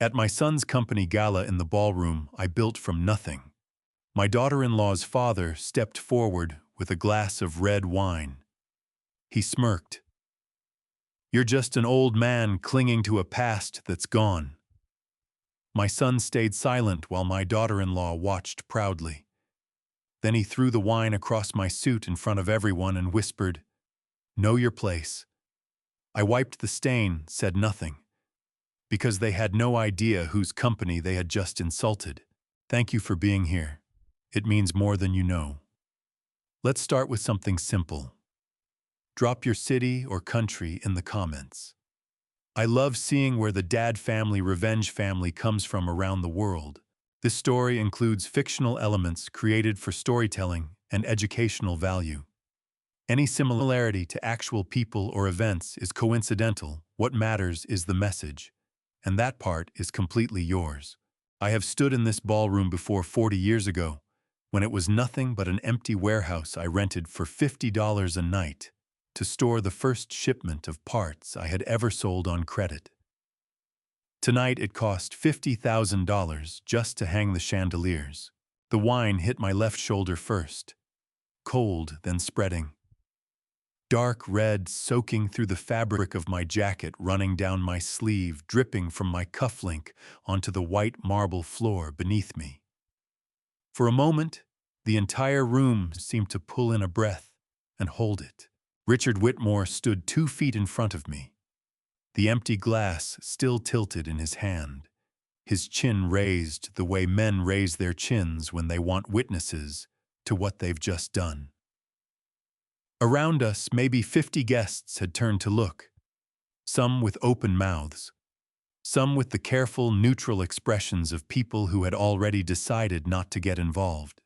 At my son's company gala in the ballroom, I built from nothing. My daughter-in-law's father stepped forward with a glass of red wine. He smirked. "You're just an old man clinging to a past that's gone." My son stayed silent while my daughter-in-law watched proudly. Then he threw the wine across my suit in front of everyone and whispered, "Know your place." I wiped the stain, said nothing, because they had no idea whose company they had just insulted. "Thank you for being here. It means more than you know." Let's start with something simple. Drop your city or country in the comments. I love seeing where the Dad Family Revenge family comes from around the world. This story includes fictional elements created for storytelling and educational value. Any similarity to actual people or events is coincidental. What matters is the message, and that part is completely yours. I have stood in this ballroom before 40 years ago, when it was nothing but an empty warehouse I rented for $50 a night to store the first shipment of parts I had ever sold on credit. Tonight it cost $50,000 just to hang the chandeliers. The wine hit my left shoulder first, cold then spreading. Dark red soaking through the fabric of my jacket, running down my sleeve, dripping from my cufflink onto the white marble floor beneath me. For a moment, the entire room seemed to pull in a breath and hold it. Richard Whitmore stood 2 feet in front of me, the empty glass still tilted in his hand, his chin raised the way men raise their chins when they want witnesses to what they've just done. Around us, maybe 50 guests had turned to look, some with open mouths, some with the careful, neutral expressions of people who had already decided not to get involved.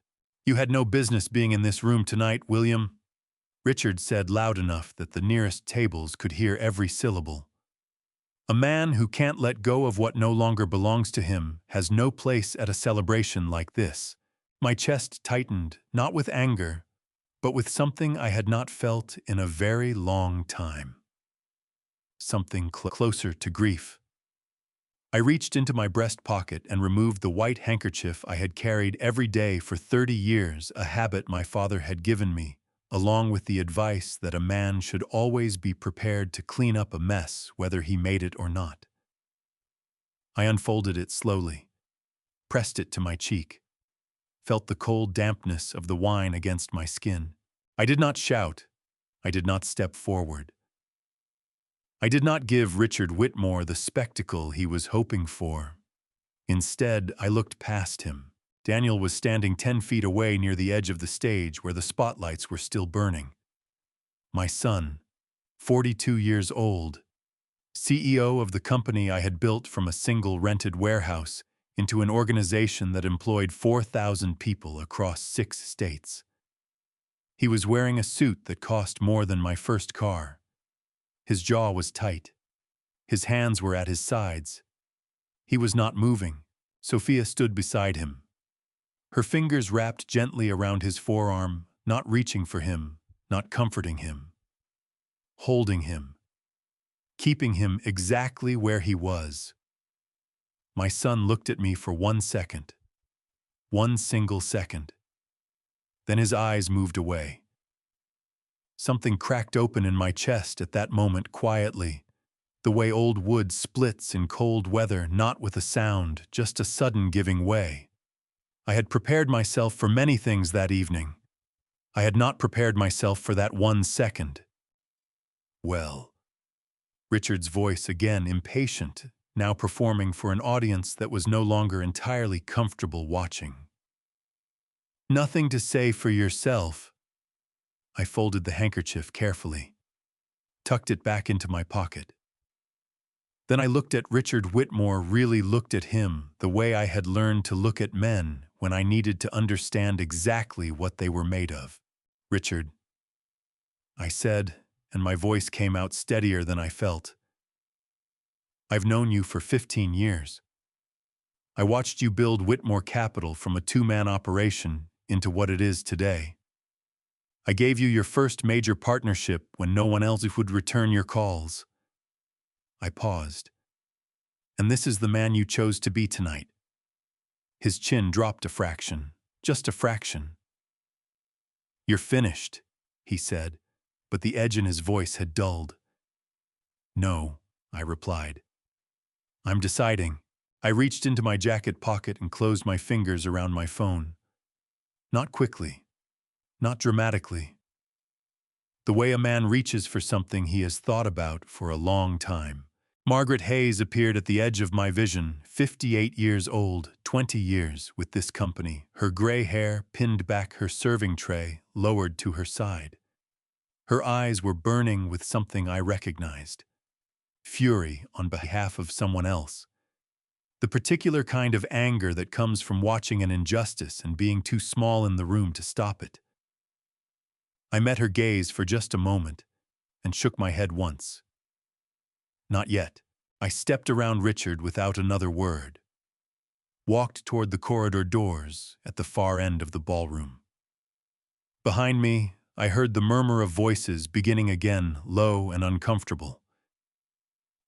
"You had no business being in this room tonight, William," Richard said loud enough that the nearest tables could hear every syllable. "A man who can't let go of what no longer belongs to him has no place at a celebration like this." My chest tightened, not with anger, but with something I had not felt in a very long time. Something closer to grief. I reached into my breast pocket and removed the white handkerchief I had carried every day for 30 years, a habit my father had given me, along with the advice that a man should always be prepared to clean up a mess, whether he made it or not. I unfolded it slowly, pressed it to my cheek, felt the cold dampness of the wine against my skin. I did not shout. I did not step forward. I did not give Richard Whitmore the spectacle he was hoping for. Instead, I looked past him. Daniel was standing 10 feet away near the edge of the stage where the spotlights were still burning. My son, 42 years old, CEO of the company I had built from a single rented warehouse into an organization that employed 4,000 people across 6 states. He was wearing a suit that cost more than my first car. His jaw was tight. His hands were at his sides. He was not moving. Sophia stood beside him, her fingers wrapped gently around his forearm, not reaching for him, not comforting him. Holding him. Keeping him exactly where he was. My son looked at me for 1 second. 1 single second. Then his eyes moved away. Something cracked open in my chest at that moment quietly, the way old wood splits in cold weather, not with a sound, just a sudden giving way. I had prepared myself for many things that evening. I had not prepared myself for that 1 second. "Well," Richard's voice again impatient, now performing for an audience that was no longer entirely comfortable watching. "Nothing to say for yourself." I folded the handkerchief carefully, tucked it back into my pocket. Then I looked at Richard Whitmore, really looked at him the way I had learned to look at men when I needed to understand exactly what they were made of. "Richard," I said, and my voice came out steadier than I felt. "I've known you for 15 years. I watched you build Whitmore Capital from a 2-man operation into what it is today. I gave you your first major partnership when no one else would return your calls." I paused. And this is the man you chose to be tonight. His chin dropped a fraction, just a fraction. You're finished, he said, but the edge in his voice had dulled. No, I replied. I'm deciding. I reached into my jacket pocket and closed my fingers around my phone. Not quickly, not dramatically. The way a man reaches for something he has thought about for a long time. Margaret Hayes appeared at the edge of my vision, 58 years old, 20 years with this company, her gray hair pinned back, her serving tray lowered to her side. Her eyes were burning with something I recognized. Fury on behalf of someone else. The particular kind of anger that comes from watching an injustice and being too small in the room to stop it. I met her gaze for just a moment and shook my head once. Not yet. I stepped around Richard without another word. Walked toward the corridor doors at the far end of the ballroom. Behind me, I heard the murmur of voices beginning again, low and uncomfortable.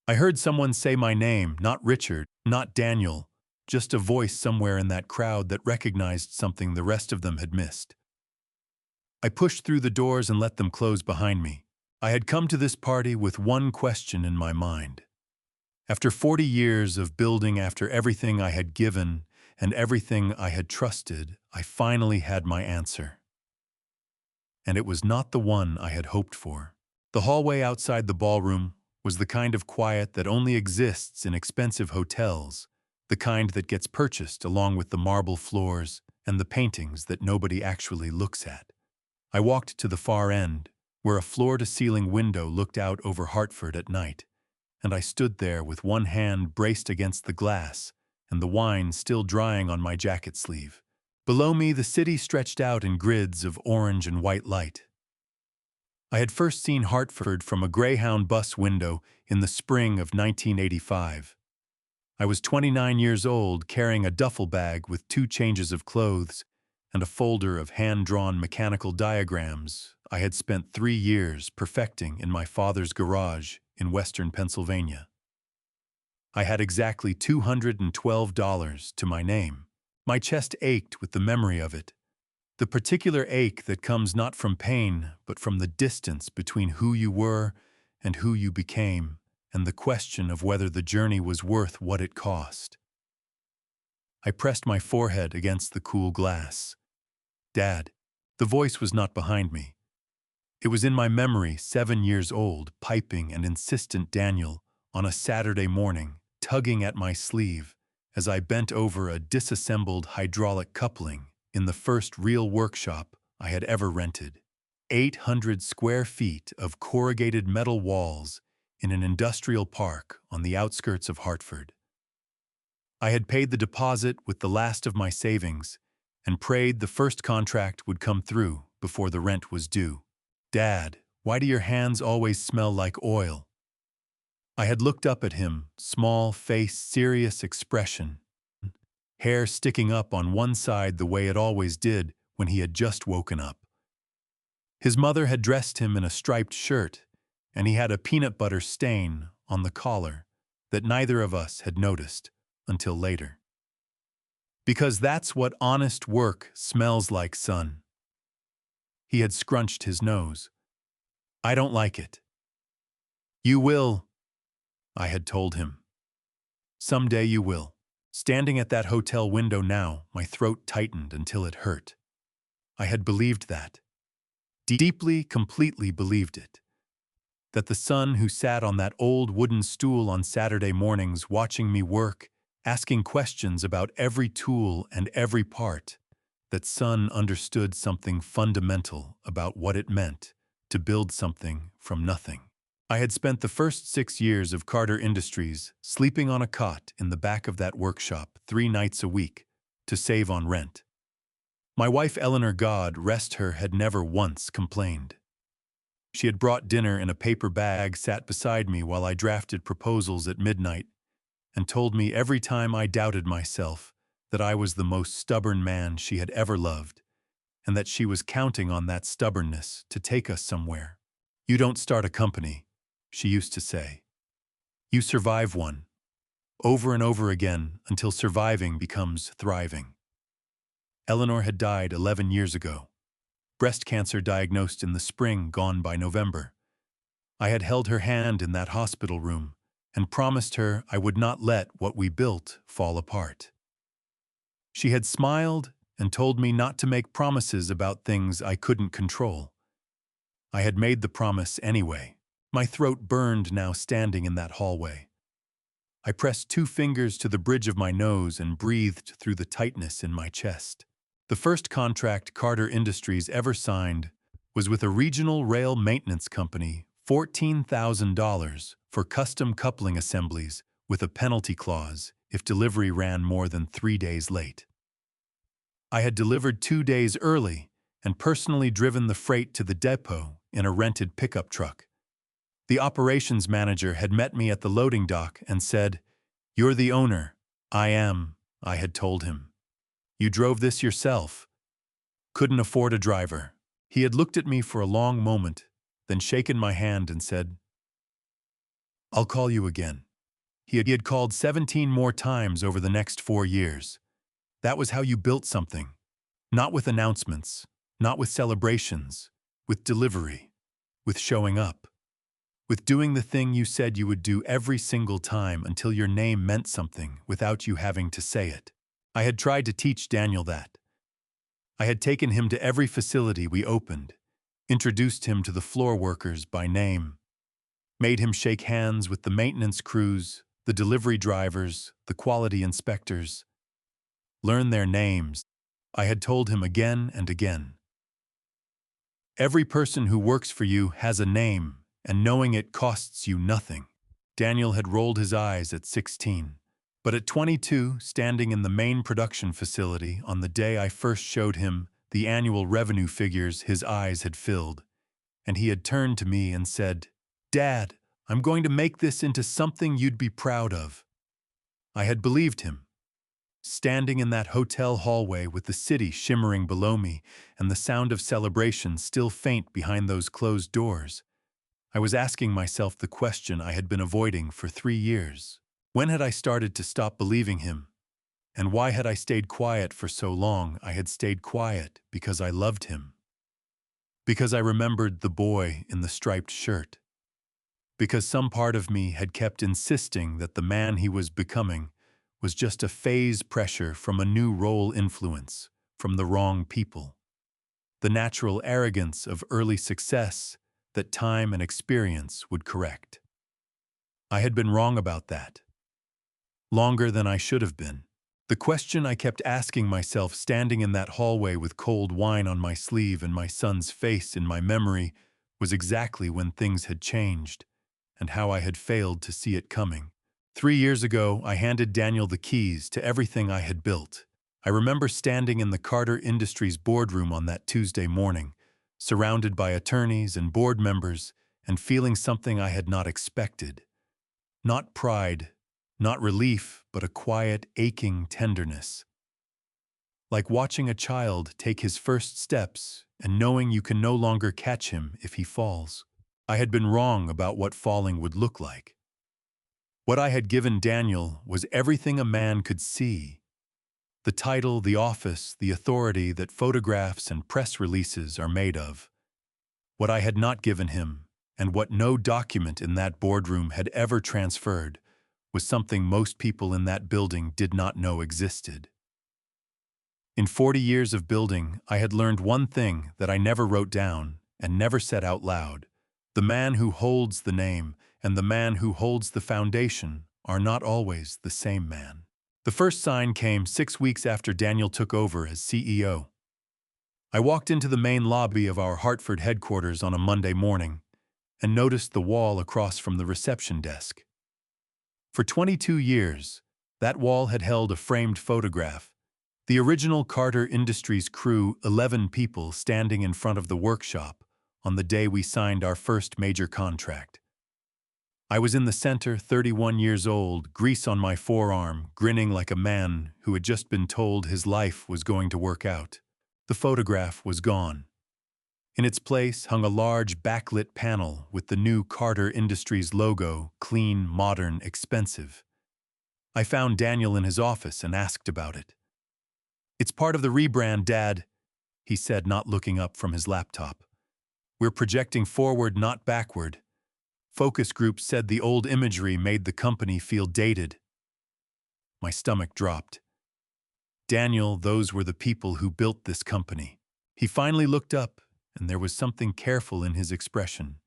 I heard someone say my name, not Richard, not Daniel, just a voice somewhere in that crowd that recognized something the rest of them had missed. I pushed through the doors and let them close behind me. I had come to this party with one question in my mind. After 40 years of building after everything I had given and everything I had trusted, I finally had my answer. And it was not the one I had hoped for. The hallway outside the ballroom was the kind of quiet that only exists in expensive hotels, the kind that gets purchased along with the marble floors and the paintings that nobody actually looks at. I walked to the far end, where a floor-to-ceiling window looked out over Hartford at night, and I stood there with one hand braced against the glass and the wine still drying on my jacket sleeve. Below me, the city stretched out in grids of orange and white light. I had first seen Hartford from a Greyhound bus window in the spring of 1985. I was 29 years old, carrying a duffel bag with 2 changes of clothes and a folder of hand-drawn mechanical diagrams I had spent 3 years perfecting in my father's garage in western Pennsylvania. I had exactly $212 to my name. My chest ached with the memory of it. The particular ache that comes not from pain, but from the distance between who you were and who you became, and the question of whether the journey was worth what it cost. I pressed my forehead against the cool glass. Dad. The voice was not behind me. It was in my memory, 7 years old, piping and insistent Daniel on a Saturday morning, tugging at my sleeve as I bent over a disassembled hydraulic coupling in the first real workshop I had ever rented. 800 square feet of corrugated metal walls in an industrial park on the outskirts of Hartford. I had paid the deposit with the last of my savings and prayed the first contract would come through before the rent was due. Dad, why do your hands always smell like oil? I had looked up at him, small face, serious expression, hair sticking up on one side the way it always did when he had just woken up. His mother had dressed him in a striped shirt, and he had a peanut butter stain on the collar that neither of us had noticed until later. Because that's what honest work smells like, son. He had scrunched his nose. I don't like it. You will, I had told him. Someday you will. Standing at that hotel window now, my throat tightened until it hurt. I had believed that. Deeply, completely believed it. That the son who sat on that old wooden stool on Saturday mornings watching me work, asking questions about every tool and every part, that son understood something fundamental about what it meant to build something from nothing. I had spent the first 6 years of Carter Industries sleeping on a cot in the back of that workshop 3 nights a week to save on rent. My wife Eleanor, God rest her, had never once complained. She had brought dinner in a paper bag, sat beside me while I drafted proposals at midnight, and told me every time I doubted myself that I was the most stubborn man she had ever loved, and that she was counting on that stubbornness to take us somewhere. You don't start a company, she used to say. You survive one. over and over again until surviving becomes thriving. Eleanor had died 11 years ago. Breast cancer diagnosed in the spring, gone by November. I had held her hand in that hospital room and promised her I would not let what we built fall apart. She had smiled and told me not to make promises about things I couldn't control. I had made the promise anyway. My throat burned now standing in that hallway. I pressed 2 fingers to the bridge of my nose and breathed through the tightness in my chest. The first contract Carter Industries ever signed was with a regional rail maintenance company, $14,000 for custom coupling assemblies with a penalty clause if delivery ran more than 3 days late. I had delivered 2 days early and personally driven the freight to the depot in a rented pickup truck. The operations manager had met me at the loading dock and said, "You're the owner." "I am," I had told him. "You drove this yourself." "Couldn't afford a driver." He had looked at me for a long moment, then shaken my hand and said, "I'll call you again." He had called 17 more times over the next 4 years. That was how you built something. Not with announcements, not with celebrations, with delivery, with showing up, with doing the thing you said you would do every single time until your name meant something without you having to say it. I had tried to teach Daniel that. I had taken him to every facility we opened, introduced him to the floor workers by name, made him shake hands with the maintenance crews, the delivery drivers, the quality inspectors, learn their names. I had told him again and again. Every person who works for you has a name, and knowing it costs you nothing. Daniel had rolled his eyes at 16. But at 22, standing in the main production facility on the day I first showed him the annual revenue figures, his eyes had filled, and he had turned to me and said, "Dad, I'm going to make this into something you'd be proud of." I had believed him. Standing in that hotel hallway with the city shimmering below me and the sound of celebration still faint behind those closed doors, I was asking myself the question I had been avoiding for 3 years. When had I started to stop believing him? And why had I stayed quiet for so long? I had stayed quiet because I loved him. Because I remembered the boy in the striped shirt. Because some part of me had kept insisting that the man he was becoming was just a phase pressure from a new role influence, from the wrong people. The natural arrogance of early success that time and experience would correct. I had been wrong about that. Longer than I should have been. The question I kept asking myself standing in that hallway with cold wine on my sleeve and my son's face in my memory was exactly when things had changed and how I had failed to see it coming. 3 years ago, I handed Daniel the keys to everything I had built. I remember standing in the Carter Industries boardroom on that Tuesday morning, surrounded by attorneys and board members, and feeling something I had not expected. Not pride, not relief, but a quiet, aching tenderness. Like watching a child take his first steps and knowing you can no longer catch him if he falls. I had been wrong about what falling would look like. What I had given Daniel was everything a man could see. The title, the office, the authority that photographs and press releases are made of. What I had not given him, and what no document in that boardroom had ever transferred, was something most people in that building did not know existed. In 40 years of building, I had learned one thing that I never wrote down and never said out loud. The man who holds the name and the man who holds the foundation are not always the same man. The first sign came 6 weeks after Daniel took over as CEO. I walked into the main lobby of our Hartford headquarters on a Monday morning and noticed the wall across from the reception desk. For 22 years, that wall had held a framed photograph, the original Carter Industries crew, 11 people standing in front of the workshop on the day we signed our first major contract. I was in the center, 31 years old, grease on my forearm, grinning like a man who had just been told his life was going to work out. The photograph was gone. In its place hung a large backlit panel with the new Carter Industries logo, clean, modern, expensive. I found Daniel in his office and asked about it. "It's part of the rebrand, Dad," he said, not looking up from his laptop. "We're projecting forward, not backward. Focus groups said the old imagery made the company feel dated." My stomach dropped. Daniel, those were the people who built this company. He finally looked up, and there was something careful in his expression.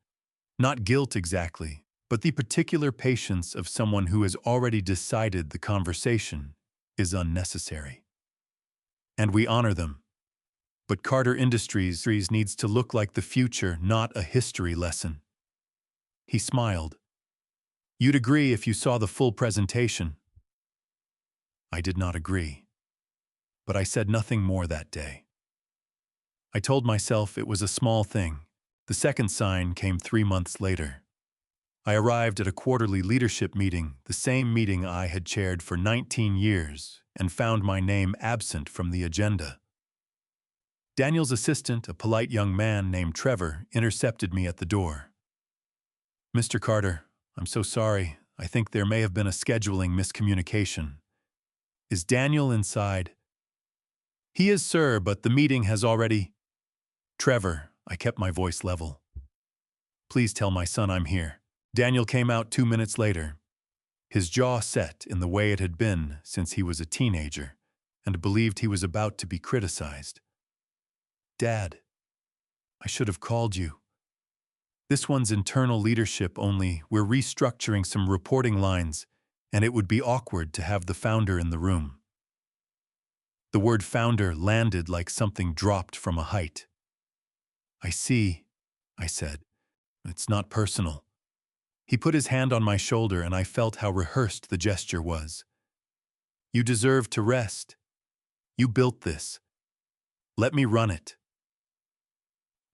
Not guilt exactly, but the particular patience of someone who has already decided the conversation is unnecessary. "And we honor them. But Carter Industries needs to look like the future, not a history lesson." He smiled. "You'd agree if you saw the full presentation." I did not agree. But I said nothing more that day. I told myself it was a small thing. The second sign came 3 months later. I arrived at a quarterly leadership meeting, the same meeting I had chaired for 19 years, and found my name absent from the agenda. Daniel's assistant, a polite young man named Trevor, intercepted me at the door. "Mr. Carter, I'm so sorry. I think there may have been a scheduling miscommunication. Is Daniel inside?" "He is, sir, but the meeting has already—" "Trevor," I kept my voice level. "Please tell my son I'm here." Daniel came out 2 minutes later. His jaw set in the way it had been since he was a teenager, and believed he was about to be criticized. "Dad, I should have called you. This one's internal leadership only. We're restructuring some reporting lines, and it would be awkward to have the founder in the room." The word founder landed like something dropped from a height. "I see," I said. "It's not personal." He put his hand on my shoulder, and I felt how rehearsed the gesture was. "You deserve to rest. You built this. Let me run it."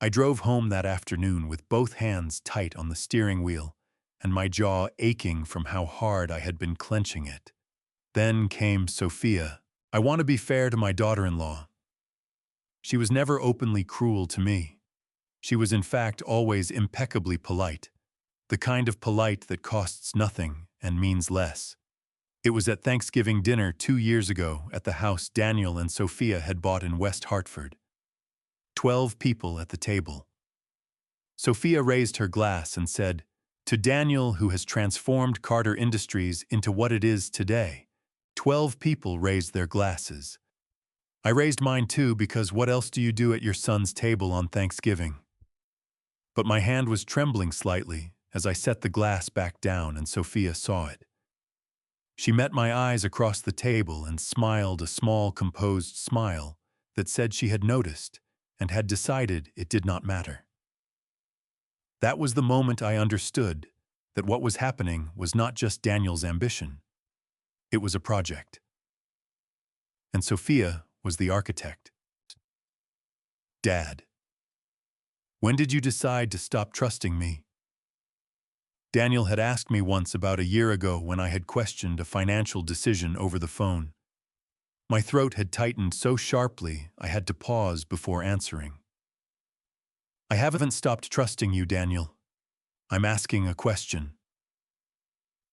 I drove home that afternoon with both hands tight on the steering wheel and my jaw aching from how hard I had been clenching it. Then came Sophia. I want to be fair to my daughter-in-law. She was never openly cruel to me. She was in fact always impeccably polite, the kind of polite that costs nothing and means less. It was at Thanksgiving dinner 2 years ago at the house Daniel and Sophia had bought in West Hartford. 12 people at the table. Sophia raised her glass and said, "To Daniel, who has transformed Carter Industries into what it is today." 12 people raised their glasses. I raised mine too, because what else do you do at your son's table on Thanksgiving? But my hand was trembling slightly as I set the glass back down, and Sophia saw it. She met my eyes across the table and smiled a small, composed smile that said she had noticed and had decided it did not matter. That was the moment I understood that what was happening was not just Daniel's ambition. It was a project. And Sophia was the architect. "Dad, when did you decide to stop trusting me?" Daniel had asked me once about a year ago when I had questioned a financial decision over the phone. My throat had tightened so sharply I had to pause before answering. "I haven't stopped trusting you, Daniel. I'm asking a question.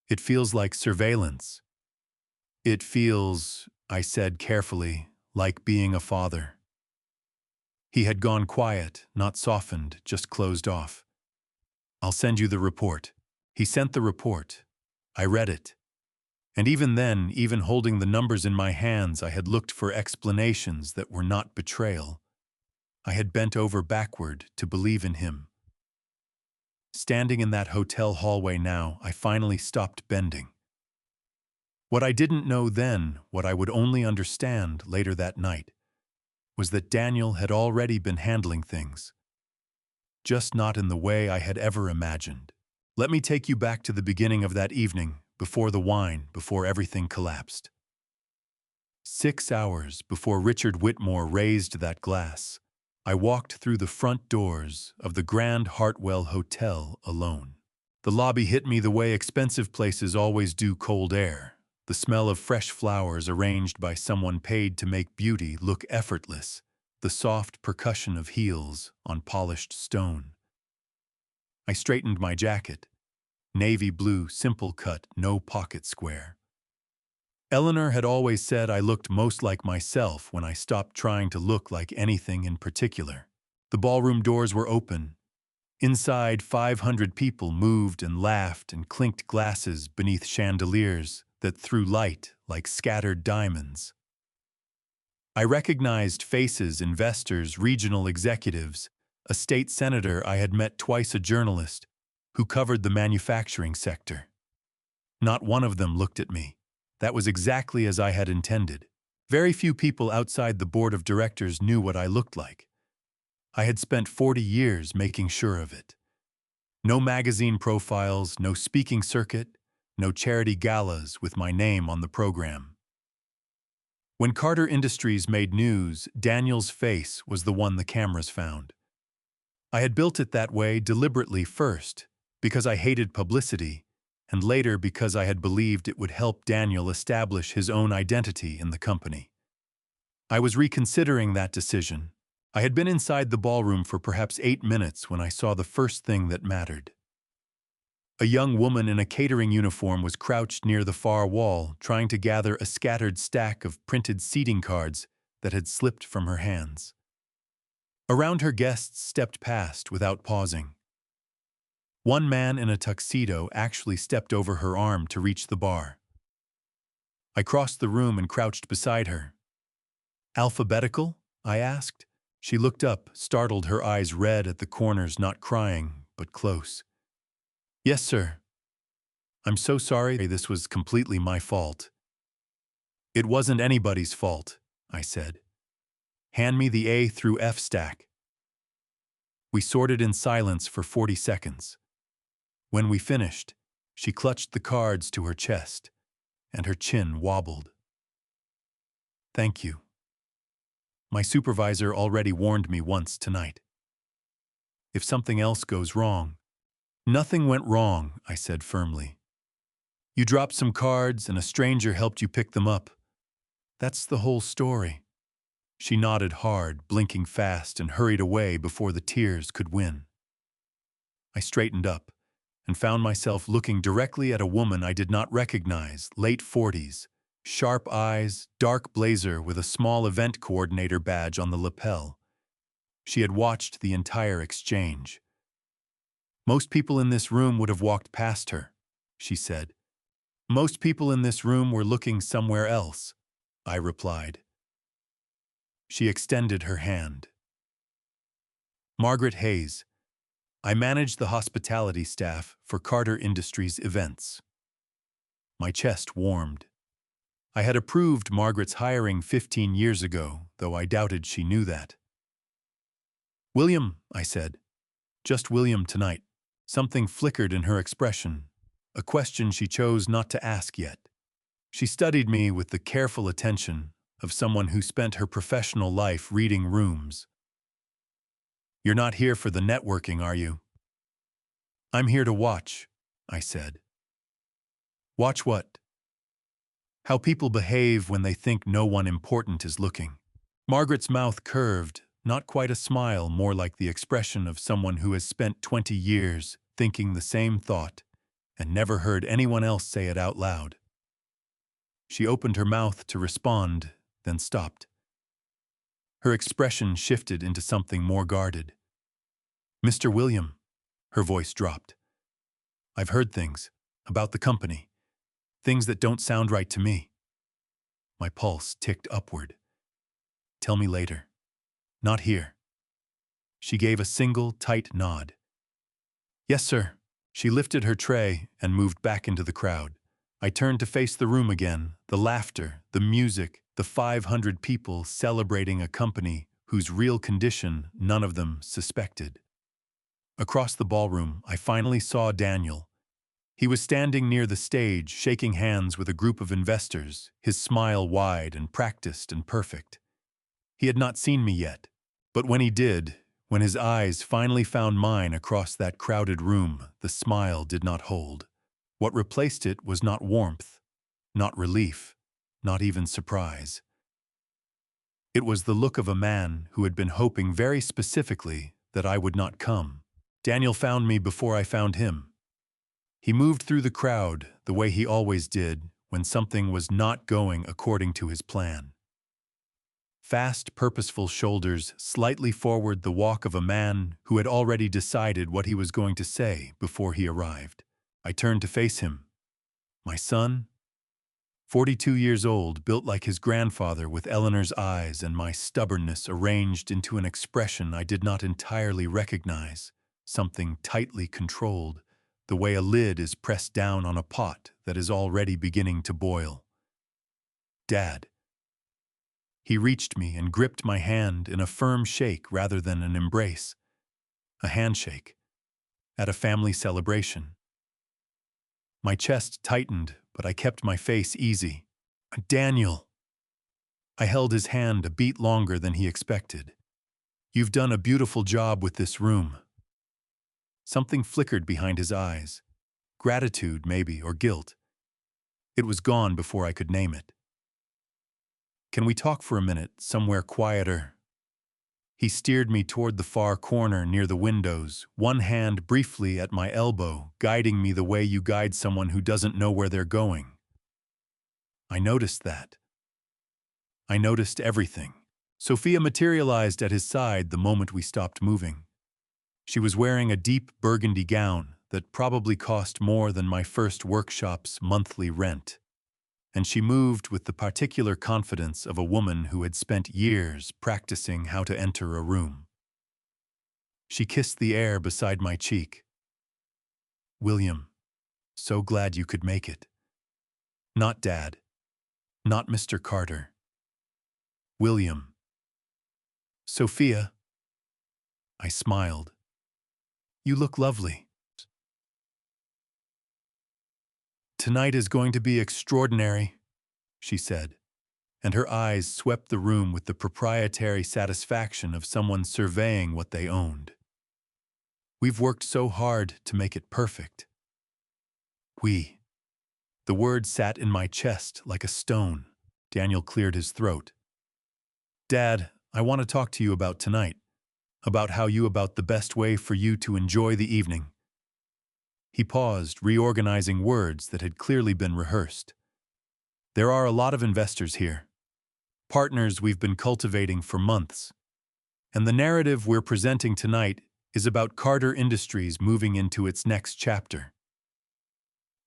It feels like surveillance. It feels," I said carefully, "like being a father." He had gone quiet, not softened, just closed off. "I'll send you the report." He sent the report. I read it. And even then, even holding the numbers in my hands, I had looked for explanations that were not betrayal. I had bent over backward to believe in him. Standing in that hotel hallway now, I finally stopped bending. What I didn't know then, what I would only understand later that night, was that Daniel had already been handling things, just not in the way I had ever imagined. Let me take you back to the beginning of that evening, before the wine, before everything collapsed. 6 hours before Richard Whitmore raised that glass, I walked through the front doors of the Grand Hartwell Hotel alone. The lobby hit me the way expensive places always do: cold air, the smell of fresh flowers arranged by someone paid to make beauty look effortless, the soft percussion of heels on polished stone. I straightened my jacket. Navy blue, simple cut, no pocket square. Eleanor had always said I looked most like myself when I stopped trying to look like anything in particular. The ballroom doors were open. Inside, 500 people moved and laughed and clinked glasses beneath chandeliers that threw light like scattered diamonds. I recognized faces, investors, regional executives, a state senator I had met twice, a journalist who covered the manufacturing sector. Not one of them looked at me. That was exactly as I had intended. Very few people outside the board of directors knew what I looked like. I had spent 40 years making sure of it. No magazine profiles, no speaking circuit, no charity galas with my name on the program. When Carter Industries made news, Daniel's face was the one the cameras found. I had built it that way deliberately, first because I hated publicity, and later because I had believed it would help Daniel establish his own identity in the company. I was reconsidering that decision. I had been inside the ballroom for perhaps 8 minutes when I saw the first thing that mattered. A young woman in a catering uniform was crouched near the far wall, trying to gather a scattered stack of printed seating cards that had slipped from her hands. Around her, guests stepped past without pausing. One man in a tuxedo actually stepped over her arm to reach the bar. I crossed the room and crouched beside her. "Alphabetical?" I asked. She looked up, startled, her eyes red at the corners, not crying, but close. "Yes, sir. I'm so sorry. This was completely my fault." "It wasn't anybody's fault," I said. "Hand me the A through F stack." We sorted in silence for 40 seconds. When we finished, she clutched the cards to her chest, and her chin wobbled. "Thank you. My supervisor already warned me once tonight. If something else goes wrong—" "Nothing went wrong," I said firmly. "You dropped some cards and a stranger helped you pick them up. That's the whole story." She nodded hard, blinking fast, and hurried away before the tears could win. I straightened up and found myself looking directly at a woman I did not recognize, late 40s, sharp eyes, dark blazer with a small event coordinator badge on the lapel. She had watched the entire exchange. "Most people in this room would have walked past her," she said. "Most people in this room were looking somewhere else," I replied. She extended her hand. "Margaret Hayes. I manage the hospitality staff for Carter Industries events." My chest warmed. I had approved Margaret's hiring 15 years ago, though I doubted she knew that. "William," I said. "Just William tonight." Something flickered in her expression, a question she chose not to ask yet. She studied me with the careful attention of someone who spent her professional life reading rooms. "You're not here for the networking, are you?" "I'm here to watch," I said. "Watch what?" "How people behave when they think no one important is looking." Margaret's mouth curved, not quite a smile, more like the expression of someone who has spent 20 years thinking the same thought and never heard anyone else say it out loud. She opened her mouth to respond, then stopped. Her expression shifted into something more guarded. "Mr. William," her voice dropped. "I've heard things about the company, things that don't sound right to me." My pulse ticked upward. "Tell me later. Not here." She gave a single, tight nod. "Yes, sir." She lifted her tray and moved back into the crowd. I turned to face the room again, the laughter, the music, the 500 people celebrating a company whose real condition none of them suspected. Across the ballroom, I finally saw Daniel. He was standing near the stage, shaking hands with a group of investors, his smile wide and practiced and perfect. He had not seen me yet, but when he did, when his eyes finally found mine across that crowded room, the smile did not hold. What replaced it was not warmth, not relief, not even surprise. It was the look of a man who had been hoping very specifically that I would not come. Daniel found me before I found him. He moved through the crowd the way he always did when something was not going according to his plan. Fast, purposeful shoulders slightly forward the walk of a man who had already decided what he was going to say before he arrived. I turned to face him. My son, 42 years old, built like his grandfather with Eleanor's eyes and my stubbornness arranged into an expression I did not entirely recognize, something tightly controlled, the way a lid is pressed down on a pot that is already beginning to boil. Dad. He reached me and gripped my hand in a firm shake rather than an embrace. A handshake. At a family celebration. My chest tightened, but I kept my face easy. Daniel. I held his hand a beat longer than he expected. You've done a beautiful job with this room. Something flickered behind his eyes. Gratitude, maybe, or guilt. It was gone before I could name it. Can we talk for a minute, somewhere quieter? He steered me toward the far corner near the windows, one hand briefly at my elbow, guiding me the way you guide someone who doesn't know where they're going. I noticed that. I noticed everything. Sophia materialized at his side the moment we stopped moving. She was wearing a deep burgundy gown that probably cost more than my first workshop's monthly rent. And she moved with the particular confidence of a woman who had spent years practicing how to enter a room. She kissed the air beside my cheek. William, so glad you could make it. Not Dad. Not Mr. Carter. William. Sophia. I smiled. You look lovely. Tonight is going to be extraordinary, she said, and her eyes swept the room with the proprietary satisfaction of someone surveying what they owned. We've worked so hard to make it perfect. We. The word sat in my chest like a stone. Daniel cleared his throat. Dad, I want to talk to you about tonight. About the best way for you to enjoy the evening. He paused, reorganizing words that had clearly been rehearsed. There are a lot of investors here. Partners we've been cultivating for months. And the narrative we're presenting tonight is about Carter Industries moving into its next chapter.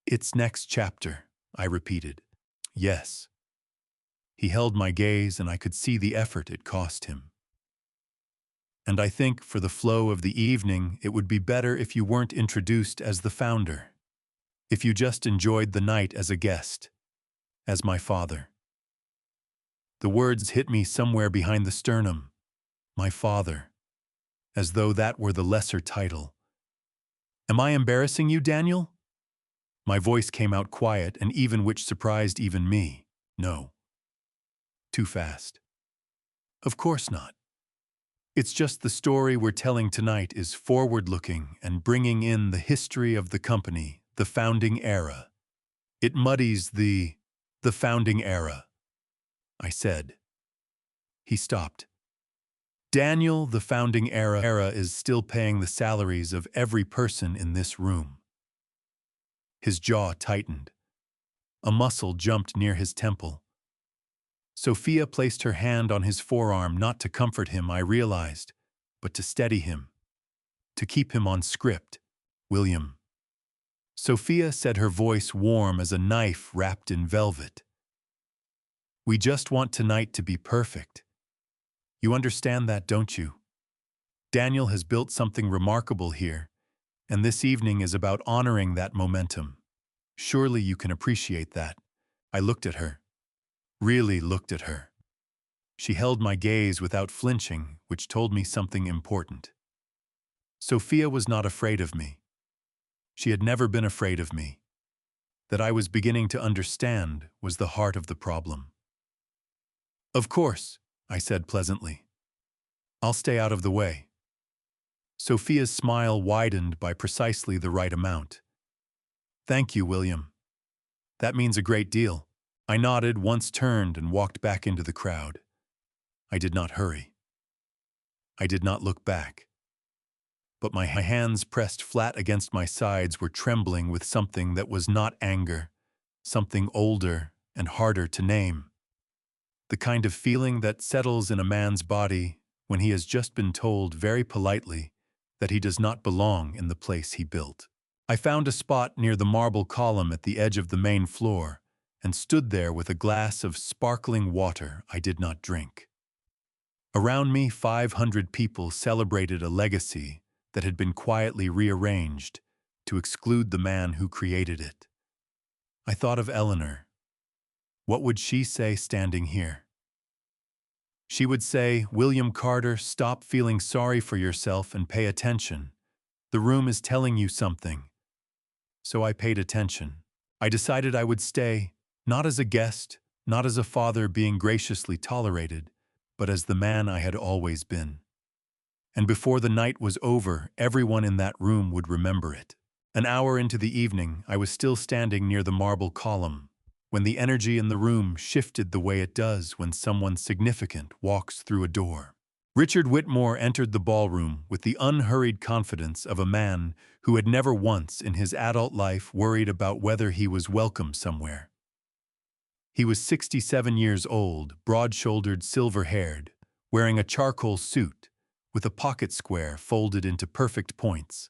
Its next chapter, I repeated. Yes. He held my gaze and I could see the effort it cost him. And I think for the flow of the evening, it would be better if you weren't introduced as the founder. If you just enjoyed the night as a guest. As my father. The words hit me somewhere behind the sternum. My father. As though that were the lesser title. Am I embarrassing you, Daniel? My voice came out quiet and even, which surprised even me. No. Too fast. Of course not. It's just the story we're telling tonight is forward-looking and bringing in the history of the company, the founding era. It muddies the founding era, I said. He stopped. Daniel, the founding era is still paying the salaries of every person in this room. His jaw tightened. A muscle jumped near his temple. Sophia placed her hand on his forearm, not to comfort him, I realized, but to steady him. To keep him on script. William. Sophia said, her voice warm as a knife wrapped in velvet. We just want tonight to be perfect. You understand that, don't you? Daniel has built something remarkable here, and this evening is about honoring that momentum. Surely you can appreciate that. I looked at her. Really looked at her. She held my gaze without flinching, which told me something important. Sophia was not afraid of me. She had never been afraid of me. That I was beginning to understand was the heart of the problem. Of course, I said pleasantly. I'll stay out of the way. Sophia's smile widened by precisely the right amount. Thank you, William. That means a great deal. I nodded, once turned and walked back into the crowd. I did not hurry. I did not look back. But my hands pressed flat against my sides were trembling with something that was not anger, something older and harder to name. The kind of feeling that settles in a man's body when he has just been told very politely that he does not belong in the place he built. I found a spot near the marble column at the edge of the main floor and stood there with a glass of sparkling water I did not drink. Around me, 500 people celebrated a legacy that had been quietly rearranged to exclude the man who created it. I thought of Eleanor. What would she say standing here? She would say, "William Carter, stop feeling sorry for yourself and pay attention. The room is telling you something." So I paid attention. I decided I would stay, not as a guest, not as a father being graciously tolerated, but as the man I had always been. And before the night was over, everyone in that room would remember it. An hour into the evening, I was still standing near the marble column, when the energy in the room shifted the way it does when someone significant walks through a door. Richard Whitmore entered the ballroom with the unhurried confidence of a man who had never once in his adult life worried about whether he was welcome somewhere. He was 67 years old, broad-shouldered, silver-haired, wearing a charcoal suit with a pocket square folded into perfect points,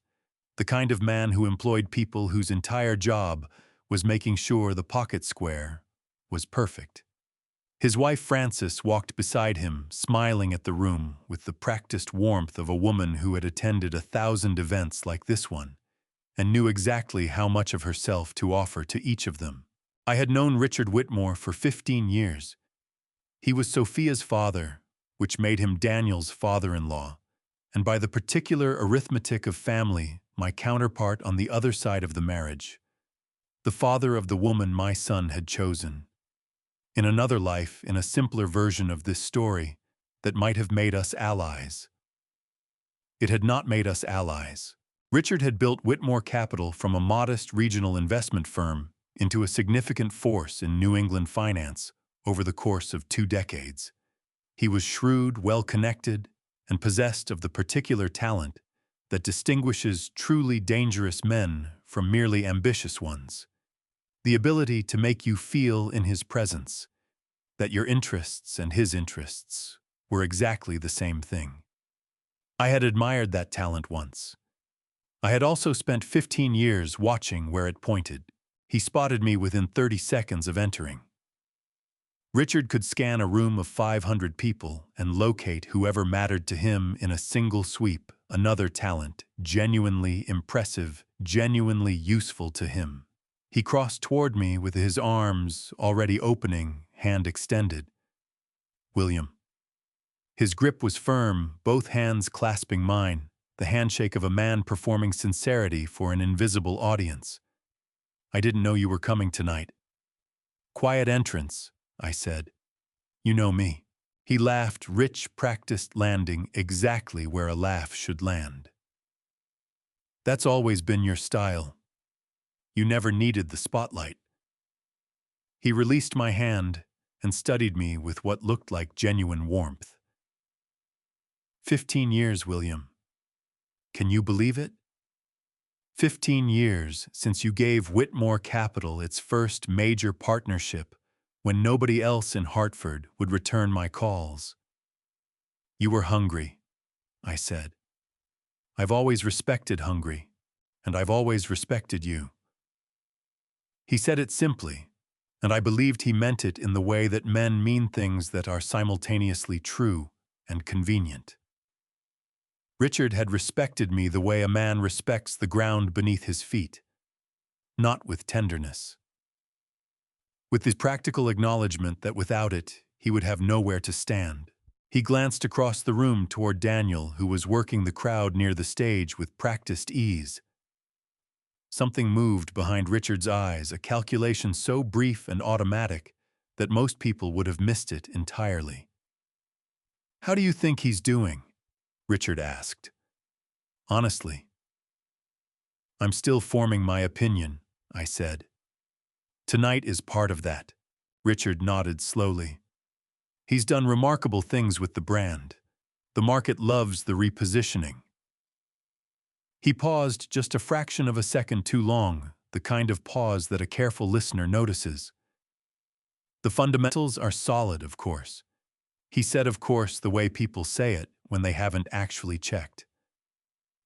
the kind of man who employed people whose entire job was making sure the pocket square was perfect. His wife Frances walked beside him, smiling at the room with the practiced warmth of a woman who had attended 1,000 events like this one and knew exactly how much of herself to offer to each of them. I had known Richard Whitmore for 15 years. He was Sophia's father, which made him Daniel's father-in-law, and by the particular arithmetic of family, my counterpart on the other side of the marriage, the father of the woman my son had chosen. In another life, in a simpler version of this story, that might have made us allies. It had not made us allies. Richard had built Whitmore Capital from a modest regional investment firm into a significant force in New England finance over the course of 2 decades. He was shrewd, well-connected, and possessed of the particular talent that distinguishes truly dangerous men from merely ambitious ones. The ability to make you feel in his presence that your interests and his interests were exactly the same thing. I had admired that talent once. I had also spent 15 years watching where it pointed. He spotted me within 30 seconds of entering. Richard could scan a room of 500 people and locate whoever mattered to him in a single sweep. Another talent, genuinely impressive, genuinely useful to him. He crossed toward me with his arms already opening, hand extended. "William." His grip was firm, both hands clasping mine, the handshake of a man performing sincerity for an invisible audience. "I didn't know you were coming tonight." "Quiet entrance," I said. "You know me." He laughed, rich, practiced landing exactly where a laugh should land. "That's always been your style. You never needed the spotlight." He released my hand and studied me with what looked like genuine warmth. 15 years, William. Can you believe it? 15 years since you gave Whitmore Capital its first major partnership when nobody else in Hartford would return my calls. "You were hungry," I said. "I've always respected hungry, and I've always respected you." He said it simply, and I believed he meant it in the way that men mean things that are simultaneously true and convenient. Richard had respected me the way a man respects the ground beneath his feet, not with tenderness. With the practical acknowledgement that without it, he would have nowhere to stand. He glanced across the room toward Daniel, who was working the crowd near the stage with practiced ease. Something moved behind Richard's eyes, a calculation so brief and automatic that most people would have missed it entirely. "How do you think he's doing?" Richard asked. "Honestly, I'm still forming my opinion," I said. "Tonight is part of that." Richard nodded slowly. "He's done remarkable things with the brand. The market loves the repositioning." He paused just a fraction of a second too long, the kind of pause that a careful listener notices. The fundamentals are solid, of course. He said of course the way people say it when they haven't actually checked.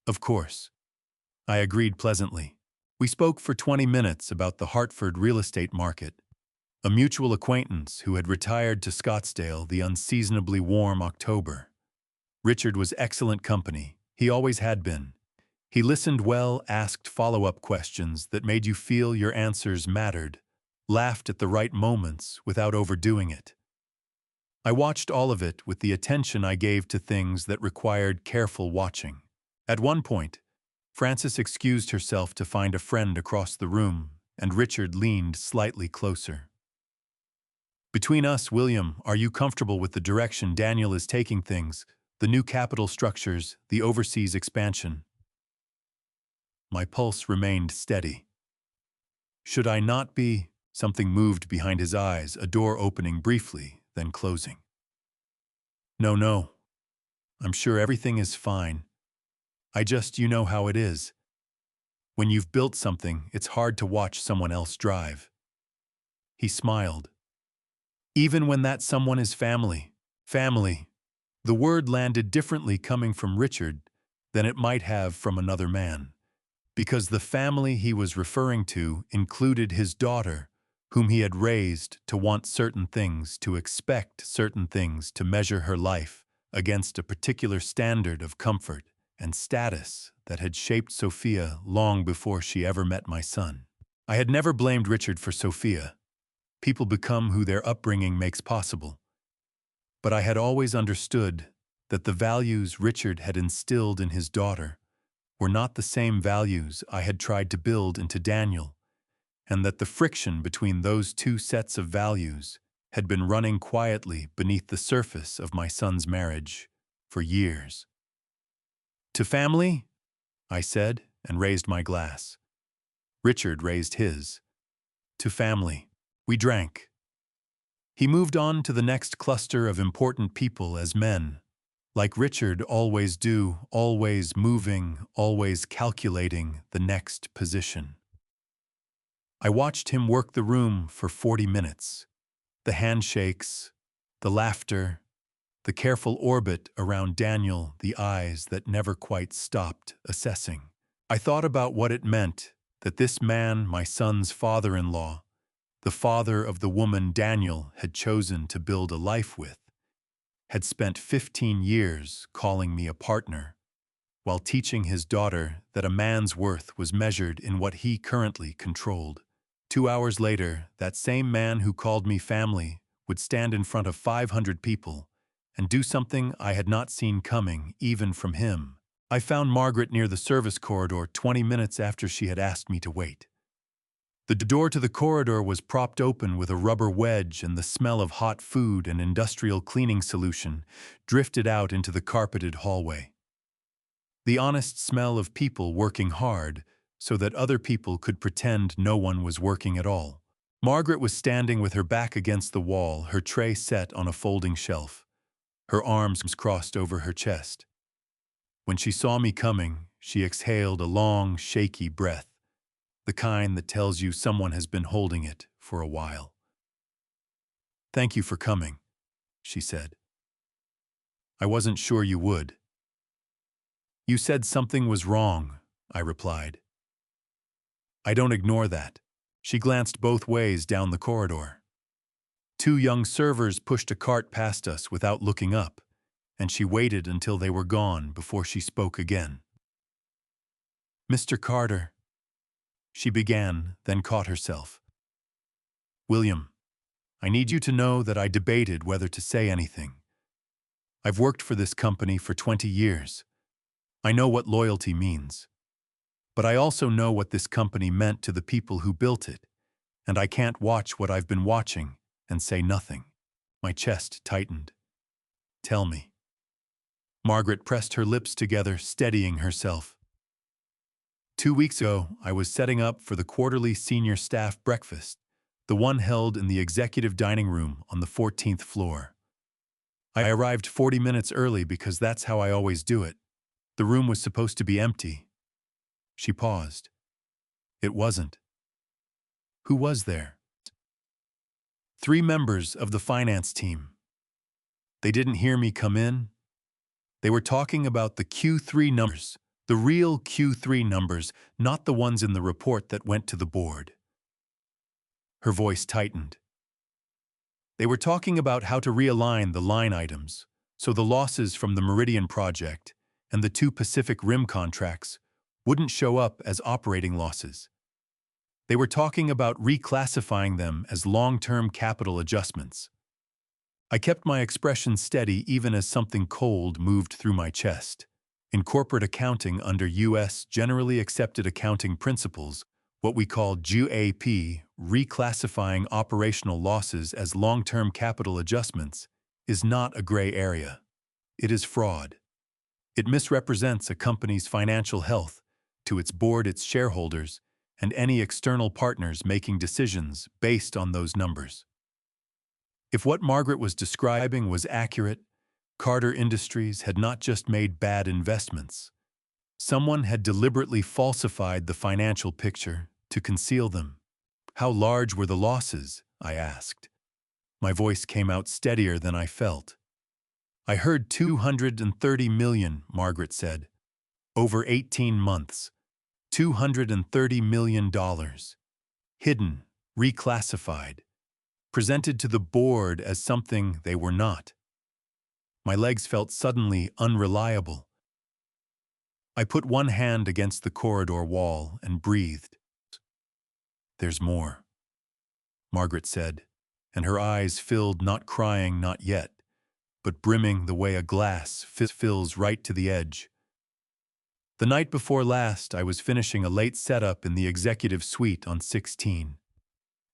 Of course. I agreed pleasantly. We spoke for 20 minutes about the Hartford real estate market. A mutual acquaintance who had retired to Scottsdale the unseasonably warm October. Richard was excellent company. He always had been. He listened well, asked follow-up questions that made you feel your answers mattered, laughed at the right moments without overdoing it. I watched all of it with the attention I gave to things that required careful watching. At one point, Frances excused herself to find a friend across the room, and Richard leaned slightly closer. Between us, William, are you comfortable with the direction Daniel is taking things, the new capital structures, the overseas expansion? My pulse remained steady. Should I not be? Something moved behind his eyes, a door opening briefly, then closing. No. I'm sure everything is fine. You know how it is. When you've built something, it's hard to watch someone else drive. He smiled. Even when that someone is family. Family. The word landed differently coming from Richard than it might have from another man, because the family he was referring to included his daughter, whom he had raised to want certain things, to expect certain things, to measure her life against a particular standard of comfort and status that had shaped Sophia long before she ever met my son. I had never blamed Richard for Sophia. People become who their upbringing makes possible. But I had always understood that the values Richard had instilled in his daughter were not the same values I had tried to build into Daniel, and that the friction between those two sets of values had been running quietly beneath the surface of my son's marriage for years. To family? I said, and raised my glass. Richard raised his. To family. We drank. He moved on to the next cluster of important people as men, like Richard always do, always moving, always calculating the next position. I watched him work the room for 40 minutes. The handshakes, the laughter, the careful orbit around Daniel, the eyes that never quite stopped assessing. I thought about what it meant that this man, my son's father-in-law, the father of the woman Daniel had chosen to build a life with, had spent 15 years calling me a partner, while teaching his daughter that a man's worth was measured in what he currently controlled. 2 hours later, that same man who called me family would stand in front of 500 people and do something I had not seen coming, even from him. I found Margaret near the service corridor 20 minutes after she had asked me to wait. The door to the corridor was propped open with a rubber wedge, and the smell of hot food and industrial cleaning solution drifted out into the carpeted hallway. The honest smell of people working hard so that other people could pretend no one was working at all. Margaret was standing with her back against the wall, her tray set on a folding shelf, her arms crossed over her chest. When she saw me coming, she exhaled a long, shaky breath, the kind that tells you someone has been holding it for a while. "Thank you for coming," she said. "I wasn't sure you would." "You said something was wrong," I replied. "I don't ignore that." She glanced both ways down the corridor. 2 young servers pushed a cart past us without looking up, and she waited until they were gone before she spoke again. "Mr. Carter," she began, then caught herself. "William, I need you to know that I debated whether to say anything. I've worked for this company for 20 years. I know what loyalty means. But I also know what this company meant to the people who built it, and I can't watch what I've been watching and say nothing." My chest tightened. "Tell me." Margaret pressed her lips together, steadying herself. 2 weeks ago, I was setting up for the quarterly senior staff breakfast, the one held in the executive dining room on the 14th floor. I arrived 40 minutes early because that's how I always do it. The room was supposed to be empty. She paused. It wasn't. Who was there? 3 members of the finance team. They didn't hear me come in. They were talking about the Q3 numbers, the real Q3 numbers, not the ones in the report that went to the board. Her voice tightened. They were talking about how to realign the line items, so the losses from the Meridian project and the 2 Pacific Rim contracts wouldn't show up as operating losses. They were talking about reclassifying them as long-term capital adjustments. I kept my expression steady even as something cold moved through my chest. In corporate accounting under U.S. generally accepted accounting principles, what we call GAAP, reclassifying operational losses as long-term capital adjustments, is not a gray area. It is fraud. It misrepresents a company's financial health to its board, its shareholders, and any external partners making decisions based on those numbers. If what Margaret was describing was accurate, Carter Industries had not just made bad investments. Someone had deliberately falsified the financial picture to conceal them. How large were the losses? I asked. My voice came out steadier than I felt. I heard $230 million, Margaret said. Over 18 months. $230 million. Hidden, reclassified, presented to the board as something they were not. My legs felt suddenly unreliable. I put one hand against the corridor wall and breathed. There's more, Margaret said, and her eyes filled, not crying, not yet, but brimming the way a glass fills right to the edge. The night before last, I was finishing a late setup in the executive suite on 16.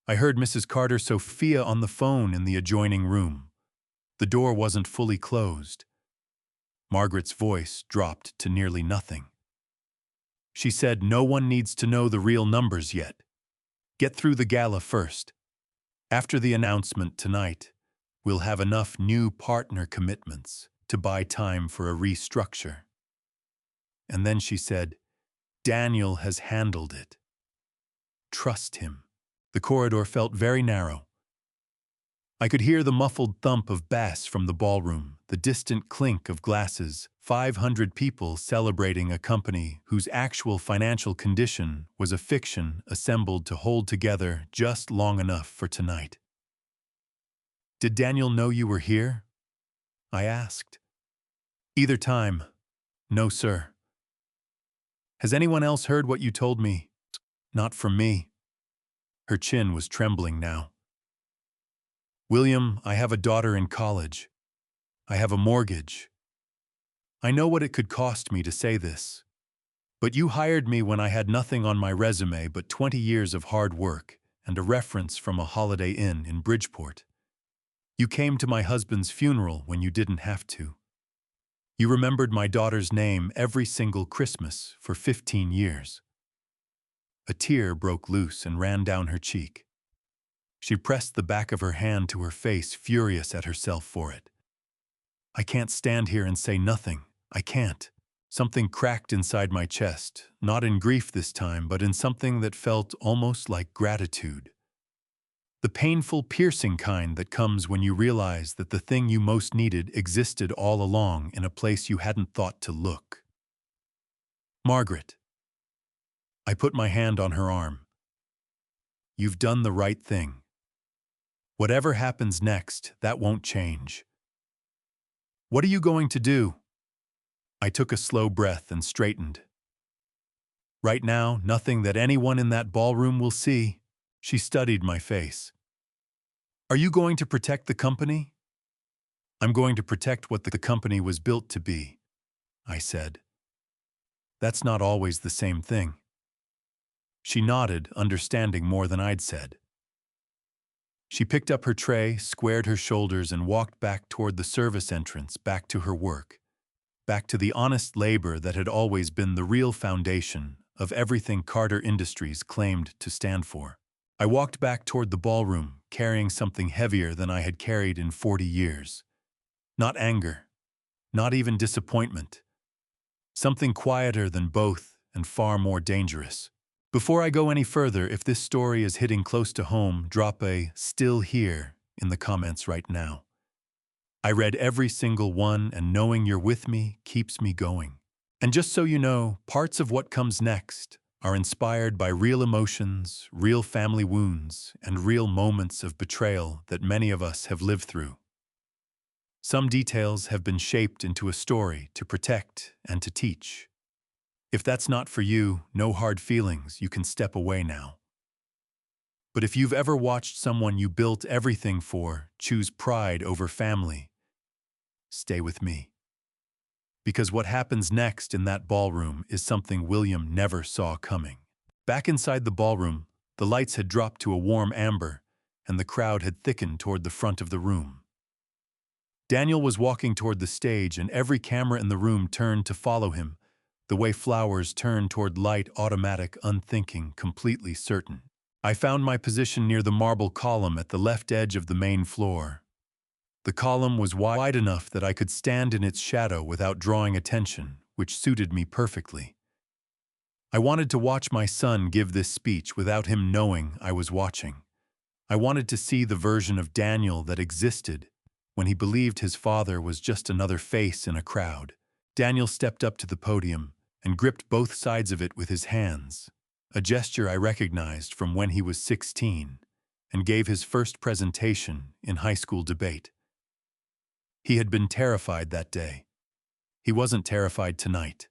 I heard Mrs. Carter Sophia on the phone in the adjoining room. The door wasn't fully closed. Margaret's voice dropped to nearly nothing. She said, "No one needs to know the real numbers yet. Get through the gala first. After the announcement tonight, we'll have enough new partner commitments to buy time for a restructure." And then she said, "Daniel has handled it. Trust him." The corridor felt very narrow. I could hear the muffled thump of bass from the ballroom, the distant clink of glasses, 500 people celebrating a company whose actual financial condition was a fiction assembled to hold together just long enough for tonight. "Did Daniel know you were here?" I asked. "Either time. No, sir." "Has anyone else heard what you told me?" "Not from me." Her chin was trembling now. "William, I have a daughter in college. I have a mortgage. I know what it could cost me to say this. But you hired me when I had nothing on my resume but 20 years of hard work and a reference from a Holiday Inn in Bridgeport. You came to my husband's funeral when you didn't have to. You remembered my daughter's name every single Christmas for 15 years. A tear broke loose and ran down her cheek. She pressed the back of her hand to her face, furious at herself for it. "I can't stand here and say nothing. I can't." Something cracked inside my chest, not in grief this time, but in something that felt almost like gratitude. The painful, piercing kind that comes when you realize that the thing you most needed existed all along in a place you hadn't thought to look. "Margaret." I put my hand on her arm. "You've done the right thing. Whatever happens next, that won't change. What are you going to do?" I took a slow breath and straightened. "Right now, nothing that anyone in that ballroom will see." She studied my face. "Are you going to protect the company?" "I'm going to protect what the company was built to be," I said. "That's not always the same thing." She nodded, understanding more than I'd said. She picked up her tray, squared her shoulders, and walked back toward the service entrance, back to her work, back to the honest labor that had always been the real foundation of everything Carter Industries claimed to stand for. I walked back toward the ballroom, carrying something heavier than I had carried in 40 years. Not anger, not even disappointment. Something quieter than both and far more dangerous. Before I go any further, if this story is hitting close to home, drop a "still here" in the comments right now. I read every single one, and knowing you're with me keeps me going. And just so you know, parts of what comes next are inspired by real emotions, real family wounds, and real moments of betrayal that many of us have lived through. Some details have been shaped into a story to protect and to teach. If that's not for you, no hard feelings, you can step away now. But if you've ever watched someone you built everything for choose pride over family, stay with me. Because what happens next in that ballroom is something William never saw coming. Back inside the ballroom, the lights had dropped to a warm amber, and the crowd had thickened toward the front of the room. Daniel was walking toward the stage, and every camera in the room turned to follow him, the way flowers turn toward light, automatic, unthinking, completely certain. I found my position near the marble column at the left edge of the main floor. The column was wide enough that I could stand in its shadow without drawing attention, which suited me perfectly. I wanted to watch my son give this speech without him knowing I was watching. I wanted to see the version of Daniel that existed when he believed his father was just another face in a crowd. Daniel stepped up to the podium and gripped both sides of it with his hands, a gesture I recognized from when he was 16 and gave his first presentation in high school debate. He had been terrified that day. He wasn't terrified tonight.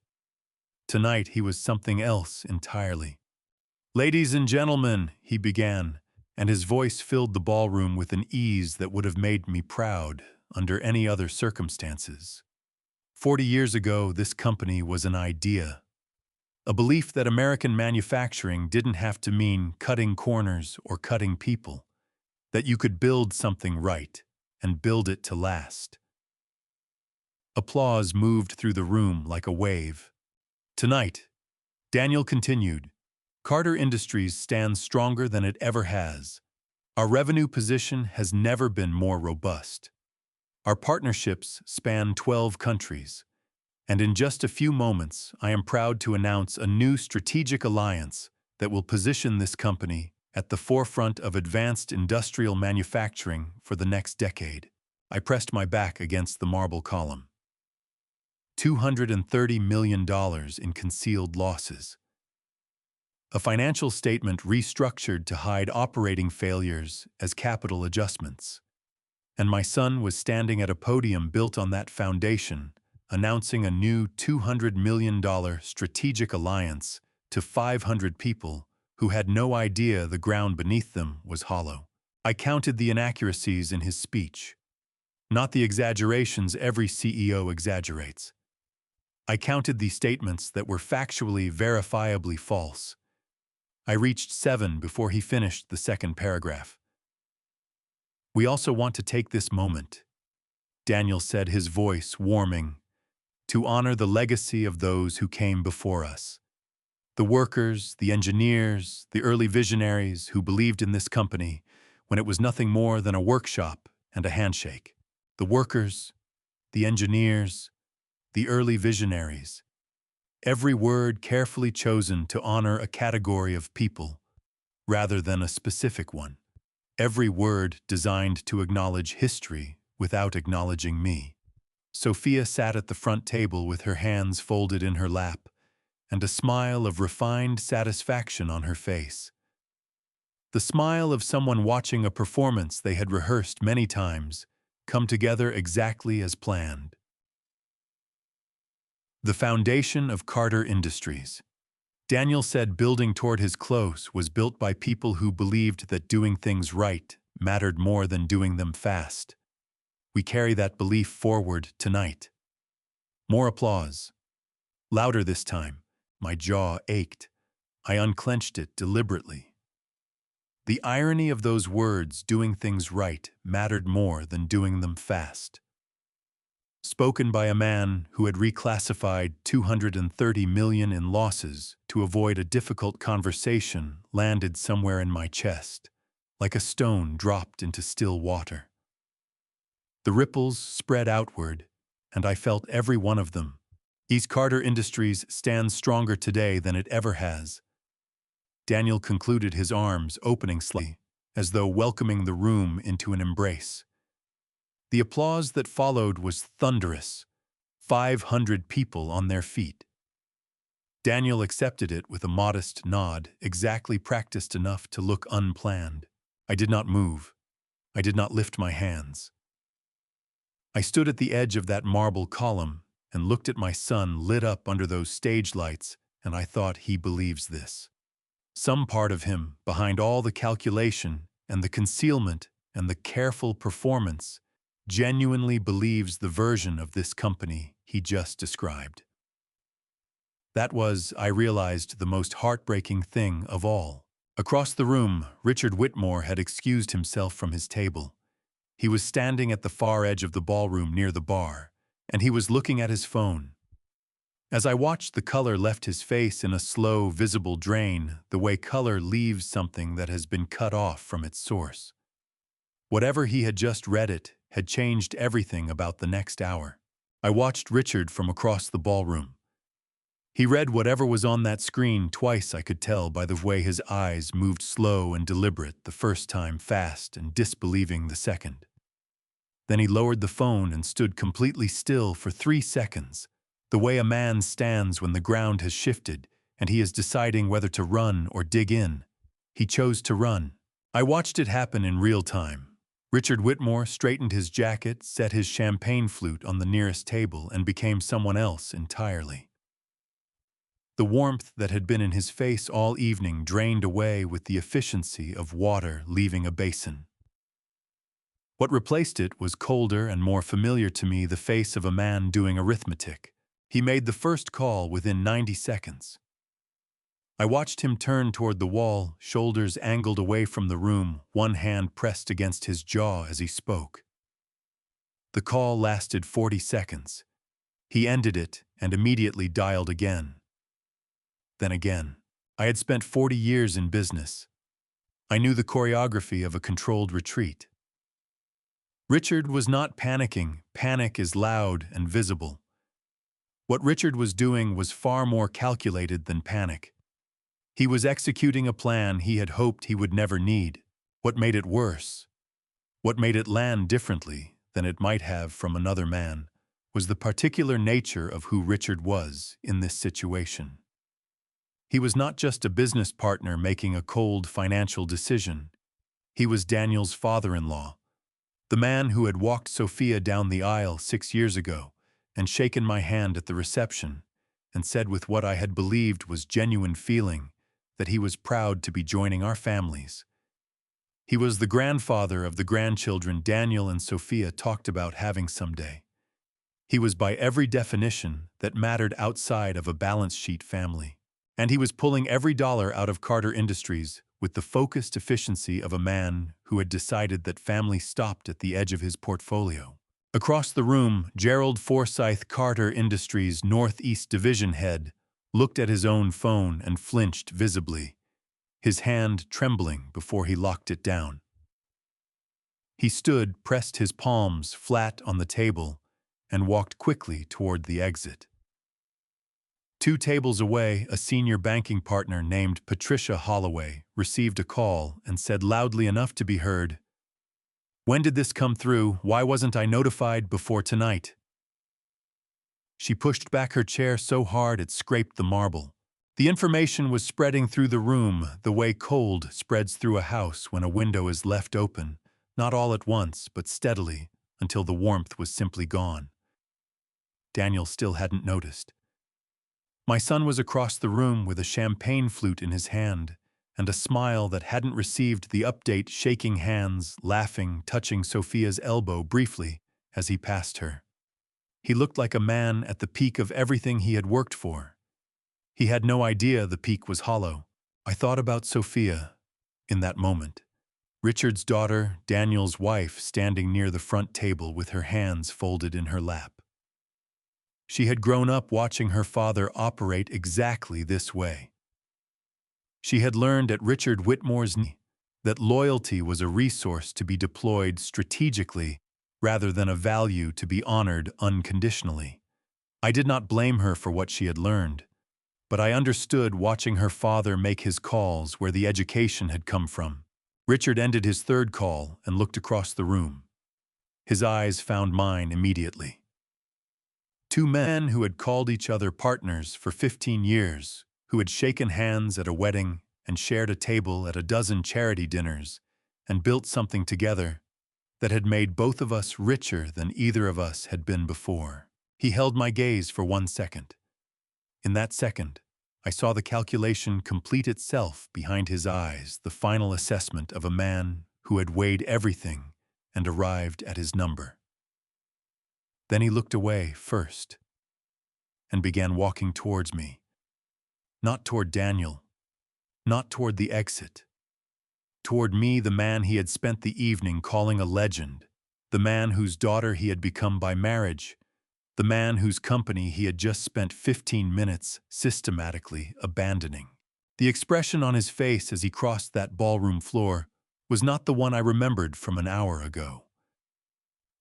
Tonight he was something else entirely. "Ladies and gentlemen," he began, and his voice filled the ballroom with an ease that would have made me proud under any other circumstances. 40 years ago, this company was an idea. A belief that American manufacturing didn't have to mean cutting corners or cutting people, that you could build something right and build it to last. Applause moved through the room like a wave. "Tonight," Daniel continued, "Carter Industries stands stronger than it ever has. Our revenue position has never been more robust. Our partnerships span 12 countries. And in just a few moments, I am proud to announce a new strategic alliance that will position this company at the forefront of advanced industrial manufacturing for the next decade." I pressed my back against the marble column. $230 million in concealed losses. A financial statement restructured to hide operating failures as capital adjustments. And my son was standing at a podium built on that foundation, announcing a new $200 million strategic alliance to 500 people who had no idea the ground beneath them was hollow. I counted the inaccuracies in his speech, not the exaggerations every CEO exaggerates. I counted the statements that were factually, verifiably false. I reached 7 before he finished the second paragraph. "We also want to take this moment," Daniel said, his voice warming, "to honor the legacy of those who came before us. The workers, the engineers, the early visionaries who believed in this company when it was nothing more than a workshop and a handshake. The workers, the engineers, the early visionaries. Every word carefully chosen to honor a category of people rather than a specific one. Every word designed to acknowledge history without acknowledging me." Sophia sat at the front table with her hands folded in her lap and a smile of refined satisfaction on her face. The smile of someone watching a performance they had rehearsed many times come together exactly as planned. The foundation of Carter Industries. Daniel said building toward his close was built by people who believed that doing things right mattered more than doing them fast. We carry that belief forward tonight. More applause. Louder this time. My jaw ached. I unclenched it deliberately. The irony of those words, doing things right, mattered more than doing them fast. Spoken by a man who had reclassified $230 million in losses to avoid a difficult conversation, landed somewhere in my chest, like a stone dropped into still water. The ripples spread outward, and I felt every one of them. East Carter Industries stands stronger today than it ever has. Daniel concluded, his arms opening slightly, as though welcoming the room into an embrace. The applause that followed was thunderous, 500 people on their feet. Daniel accepted it with a modest nod, exactly practiced enough to look unplanned. I did not move. I did not lift my hands. I stood at the edge of that marble column and looked at my son lit up under those stage lights, and I thought, he believes this. Some part of him, behind all the calculation and the concealment and the careful performance, genuinely believes the version of this company he just described. That was, I realized, the most heartbreaking thing of all. Across the room, Richard Whitmore had excused himself from his table. He was standing at the far edge of the ballroom near the bar, and he was looking at his phone. As I watched, the color left his face in a slow, visible drain, the way color leaves something that has been cut off from its source. Whatever he had just read it had changed everything about the next hour. I watched Richard from across the ballroom. He read whatever was on that screen twice, I could tell by the way his eyes moved slow and deliberate the first time, fast and disbelieving the second. Then he lowered the phone and stood completely still for 3 seconds, the way a man stands when the ground has shifted and he is deciding whether to run or dig in. He chose to run. I watched it happen in real time. Richard Whitmore straightened his jacket, set his champagne flute on the nearest table, and became someone else entirely. The warmth that had been in his face all evening drained away with the efficiency of water leaving a basin. What replaced it was colder and more familiar to me, the face of a man doing arithmetic. He made the first call within 90 seconds. I watched him turn toward the wall, shoulders angled away from the room, one hand pressed against his jaw as he spoke. The call lasted 40 seconds. He ended it and immediately dialed again. Then again. I had spent 40 years in business. I knew the choreography of a controlled retreat. Richard was not panicking. Panic is loud and visible. What Richard was doing was far more calculated than panic. He was executing a plan he had hoped he would never need. What made it worse, what made it land differently than it might have from another man, was the particular nature of who Richard was in this situation. He was not just a business partner making a cold financial decision. He was Daniel's father-in-law, the man who had walked Sophia down the aisle 6 years ago and shaken my hand at the reception and said with what I had believed was genuine feeling that he was proud to be joining our families. He was the grandfather of the grandchildren Daniel and Sophia talked about having someday. He was by every definition that mattered outside of a balance sheet family. And he was pulling every dollar out of Carter Industries with the focused efficiency of a man who had decided that family stopped at the edge of his portfolio. Across the room, Gerald Forsyth, Carter Industries' Northeast Division head, looked at his own phone and flinched visibly, his hand trembling before he locked it down. He stood, pressed his palms flat on the table, and walked quickly toward the exit. 2 tables away, a senior banking partner named Patricia Holloway received a call and said loudly enough to be heard, "When did this come through? Why wasn't I notified before tonight?" She pushed back her chair so hard it scraped the marble. The information was spreading through the room the way cold spreads through a house when a window is left open, not all at once, but steadily, until the warmth was simply gone. Daniel still hadn't noticed. My son was across the room with a champagne flute in his hand and a smile that hadn't received the update, shaking hands, laughing, touching Sophia's elbow briefly as he passed her. He looked like a man at the peak of everything he had worked for. He had no idea the peak was hollow. I thought about Sophia in that moment. Richard's daughter, Daniel's wife, standing near the front table with her hands folded in her lap. She had grown up watching her father operate exactly this way. She had learned at Richard Whitmore's knee that loyalty was a resource to be deployed strategically rather than a value to be honored unconditionally. I did not blame her for what she had learned, But I understood watching her father make his calls where the education had come from. Richard ended his third call and looked across the room. His eyes found mine immediately. Two men who had called each other partners for 15 years, who had shaken hands at a wedding and shared a table at a dozen charity dinners and built something together that had made both of us richer than either of us had been before. He held my gaze for 1 second. In that second, I saw the calculation complete itself behind his eyes, the final assessment of a man who had weighed everything and arrived at his number. Then he looked away first and began walking towards me. Not toward Daniel, not toward the exit. Toward me, the man he had spent the evening calling a legend, the man whose daughter he had become by marriage, the man whose company he had just spent 15 minutes systematically abandoning. The expression on his face as he crossed that ballroom floor was not the one I remembered from an hour ago.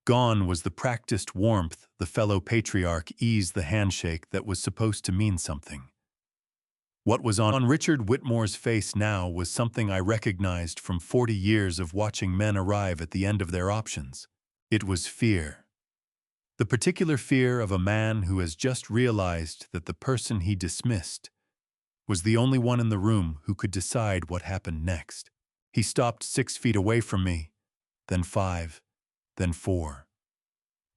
Gone was the practiced warmth the fellow patriarch eased the handshake that was supposed to mean something. What was on Richard Whitmore's face now was something I recognized from 40 years of watching men arrive at the end of their options. It was fear. The particular fear of a man who has just realized that the person he dismissed was the only one in the room who could decide what happened next. He stopped 6 feet away from me, then 5, then 4.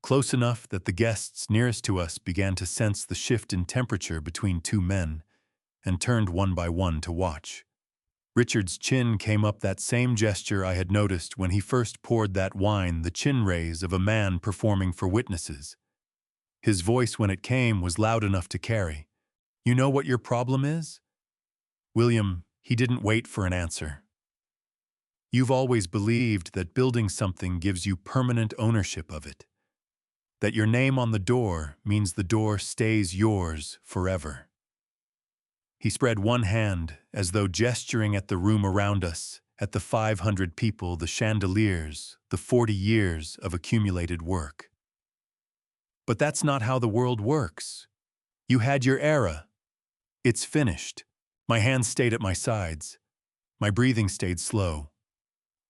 Close enough that the guests nearest to us began to sense the shift in temperature between two men and turned one by one to watch. Richard's chin came up, that same gesture I had noticed when he first poured that wine, the chin raise of a man performing for witnesses. His voice, when it came, was loud enough to carry. "You know what your problem is?" "William," he didn't wait for an answer. "You've always believed that building something gives you permanent ownership of it. That your name on the door means the door stays yours forever." He spread one hand, as though gesturing at the room around us, at the 500 people, the chandeliers, the 40 years of accumulated work. "But that's not how the world works. You had your era. It's finished." My hands stayed at my sides. My breathing stayed slow.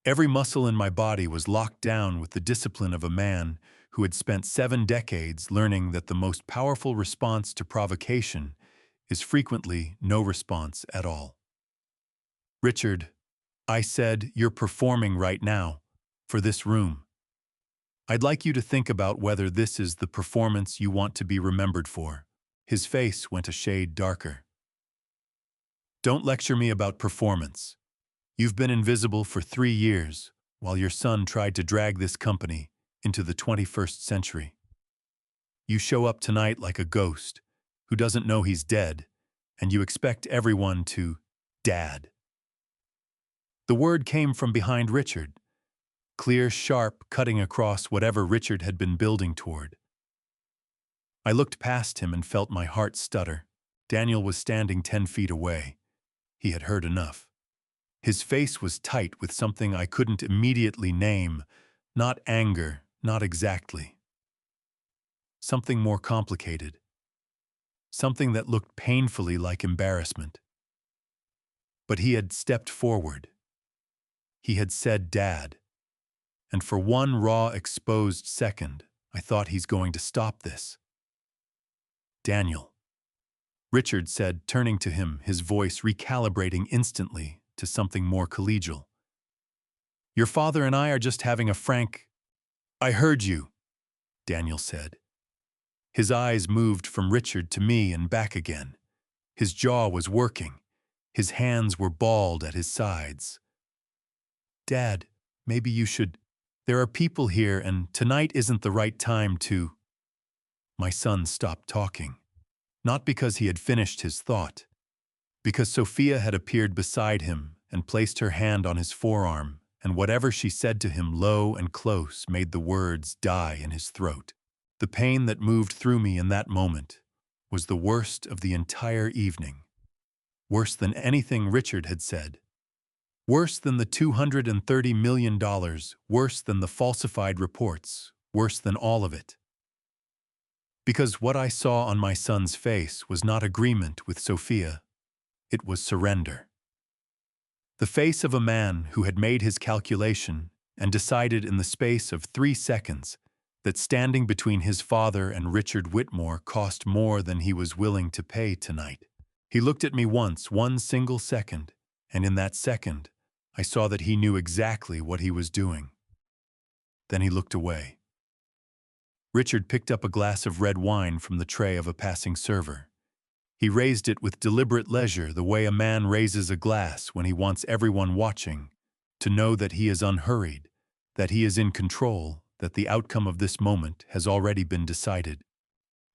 Every muscle in my body was locked down with the discipline of a man who had spent 7 decades learning that the most powerful response to provocation is frequently no response at all. "Richard," I said, "you're performing right now, for this room. I'd like you to think about whether this is the performance you want to be remembered for." His face went a shade darker. "Don't lecture me about performance. You've been invisible for 3 years, while your son tried to drag this company into the 21st century. You show up tonight like a ghost who doesn't know he's dead, and you expect everyone to dad." The word came from behind Richard, clear, sharp, cutting across whatever Richard had been building toward. I looked past him and felt my heart stutter. Daniel was standing 10 feet away. He had heard enough. His face was tight with something I couldn't immediately name, not anger, not exactly. Something more complicated. Something that looked painfully like embarrassment. But he had stepped forward. He had said "Dad." And for one raw, exposed second, I thought, he's going to stop this. "Daniel," Richard said, turning to him, his voice recalibrating instantly to something more collegial. "Your father and I are just having a frank—" "I heard you," Daniel said. His eyes moved from Richard to me and back again. His jaw was working. His hands were balled at his sides. "Dad, maybe you should— There are people here, and tonight isn't the right time to—" My son stopped talking. Not because he had finished his thought. Because Sophia had appeared beside him and placed her hand on his forearm, and whatever she said to him low and close made the words die in his throat. The pain that moved through me in that moment was the worst of the entire evening. Worse than anything Richard had said. Worse than the $230 million, worse than the falsified reports, worse than all of it. Because what I saw on my son's face was not agreement with Sophia, it was surrender. The face of a man who had made his calculation and decided in the space of 3 seconds that standing between his father and Richard Whitmore cost more than he was willing to pay tonight. He looked at me once, one single second, and in that second, I saw that he knew exactly what he was doing. Then he looked away. Richard picked up a glass of red wine from the tray of a passing server. He raised it with deliberate leisure, the way a man raises a glass when he wants everyone watching to know that he is unhurried, that he is in control, that the outcome of this moment has already been decided.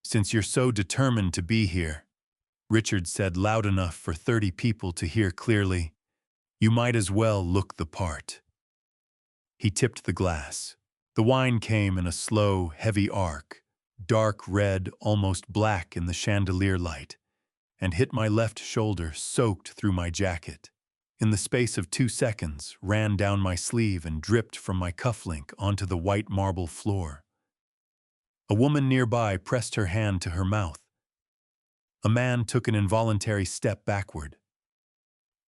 "Since you're so determined to be here," Richard said loud enough for 30 people to hear clearly, "you might as well look the part." He tipped the glass. The wine came in a slow, heavy arc, dark red, almost black in the chandelier light, and hit my left shoulder, soaked through my jacket. In the space of 2 seconds, ran down my sleeve and dripped from my cufflink onto the white marble floor. A woman nearby pressed her hand to her mouth. A man took an involuntary step backward.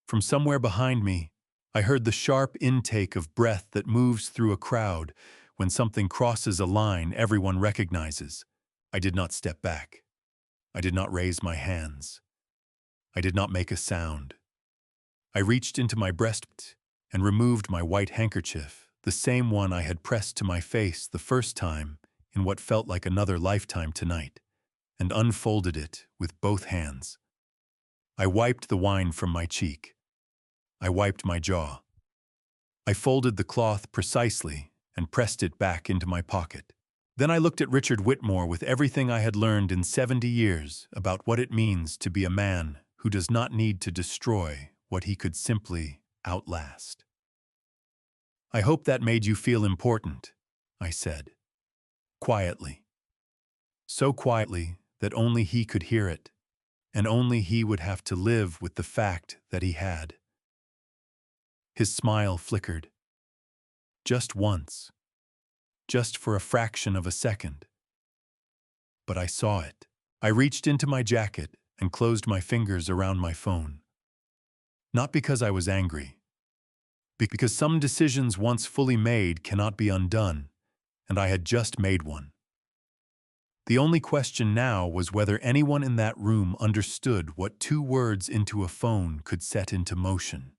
From somewhere behind me, I heard the sharp intake of breath that moves through a crowd when something crosses a line everyone recognizes. I did not step back. I did not raise my hands. I did not make a sound. I reached into my breast and removed my white handkerchief, the same one I had pressed to my face the first time in what felt like another lifetime tonight, and unfolded it with both hands. I wiped the wine from my cheek. I wiped my jaw. I folded the cloth precisely and pressed it back into my pocket. Then I looked at Richard Whitmore with everything I had learned in 70 years about what it means to be a man who does not need to destroy what he could simply outlast. "I hope that made you feel important," I said, quietly. So quietly that only he could hear it, and only he would have to live with the fact that he had. His smile flickered. Just once. Just for a fraction of a second. But I saw it. I reached into my jacket and closed my fingers around my phone. Not because I was angry. Because some decisions once fully made cannot be undone, and I had just made one. The only question now was whether anyone in that room understood what 2 words into a phone could set into motion.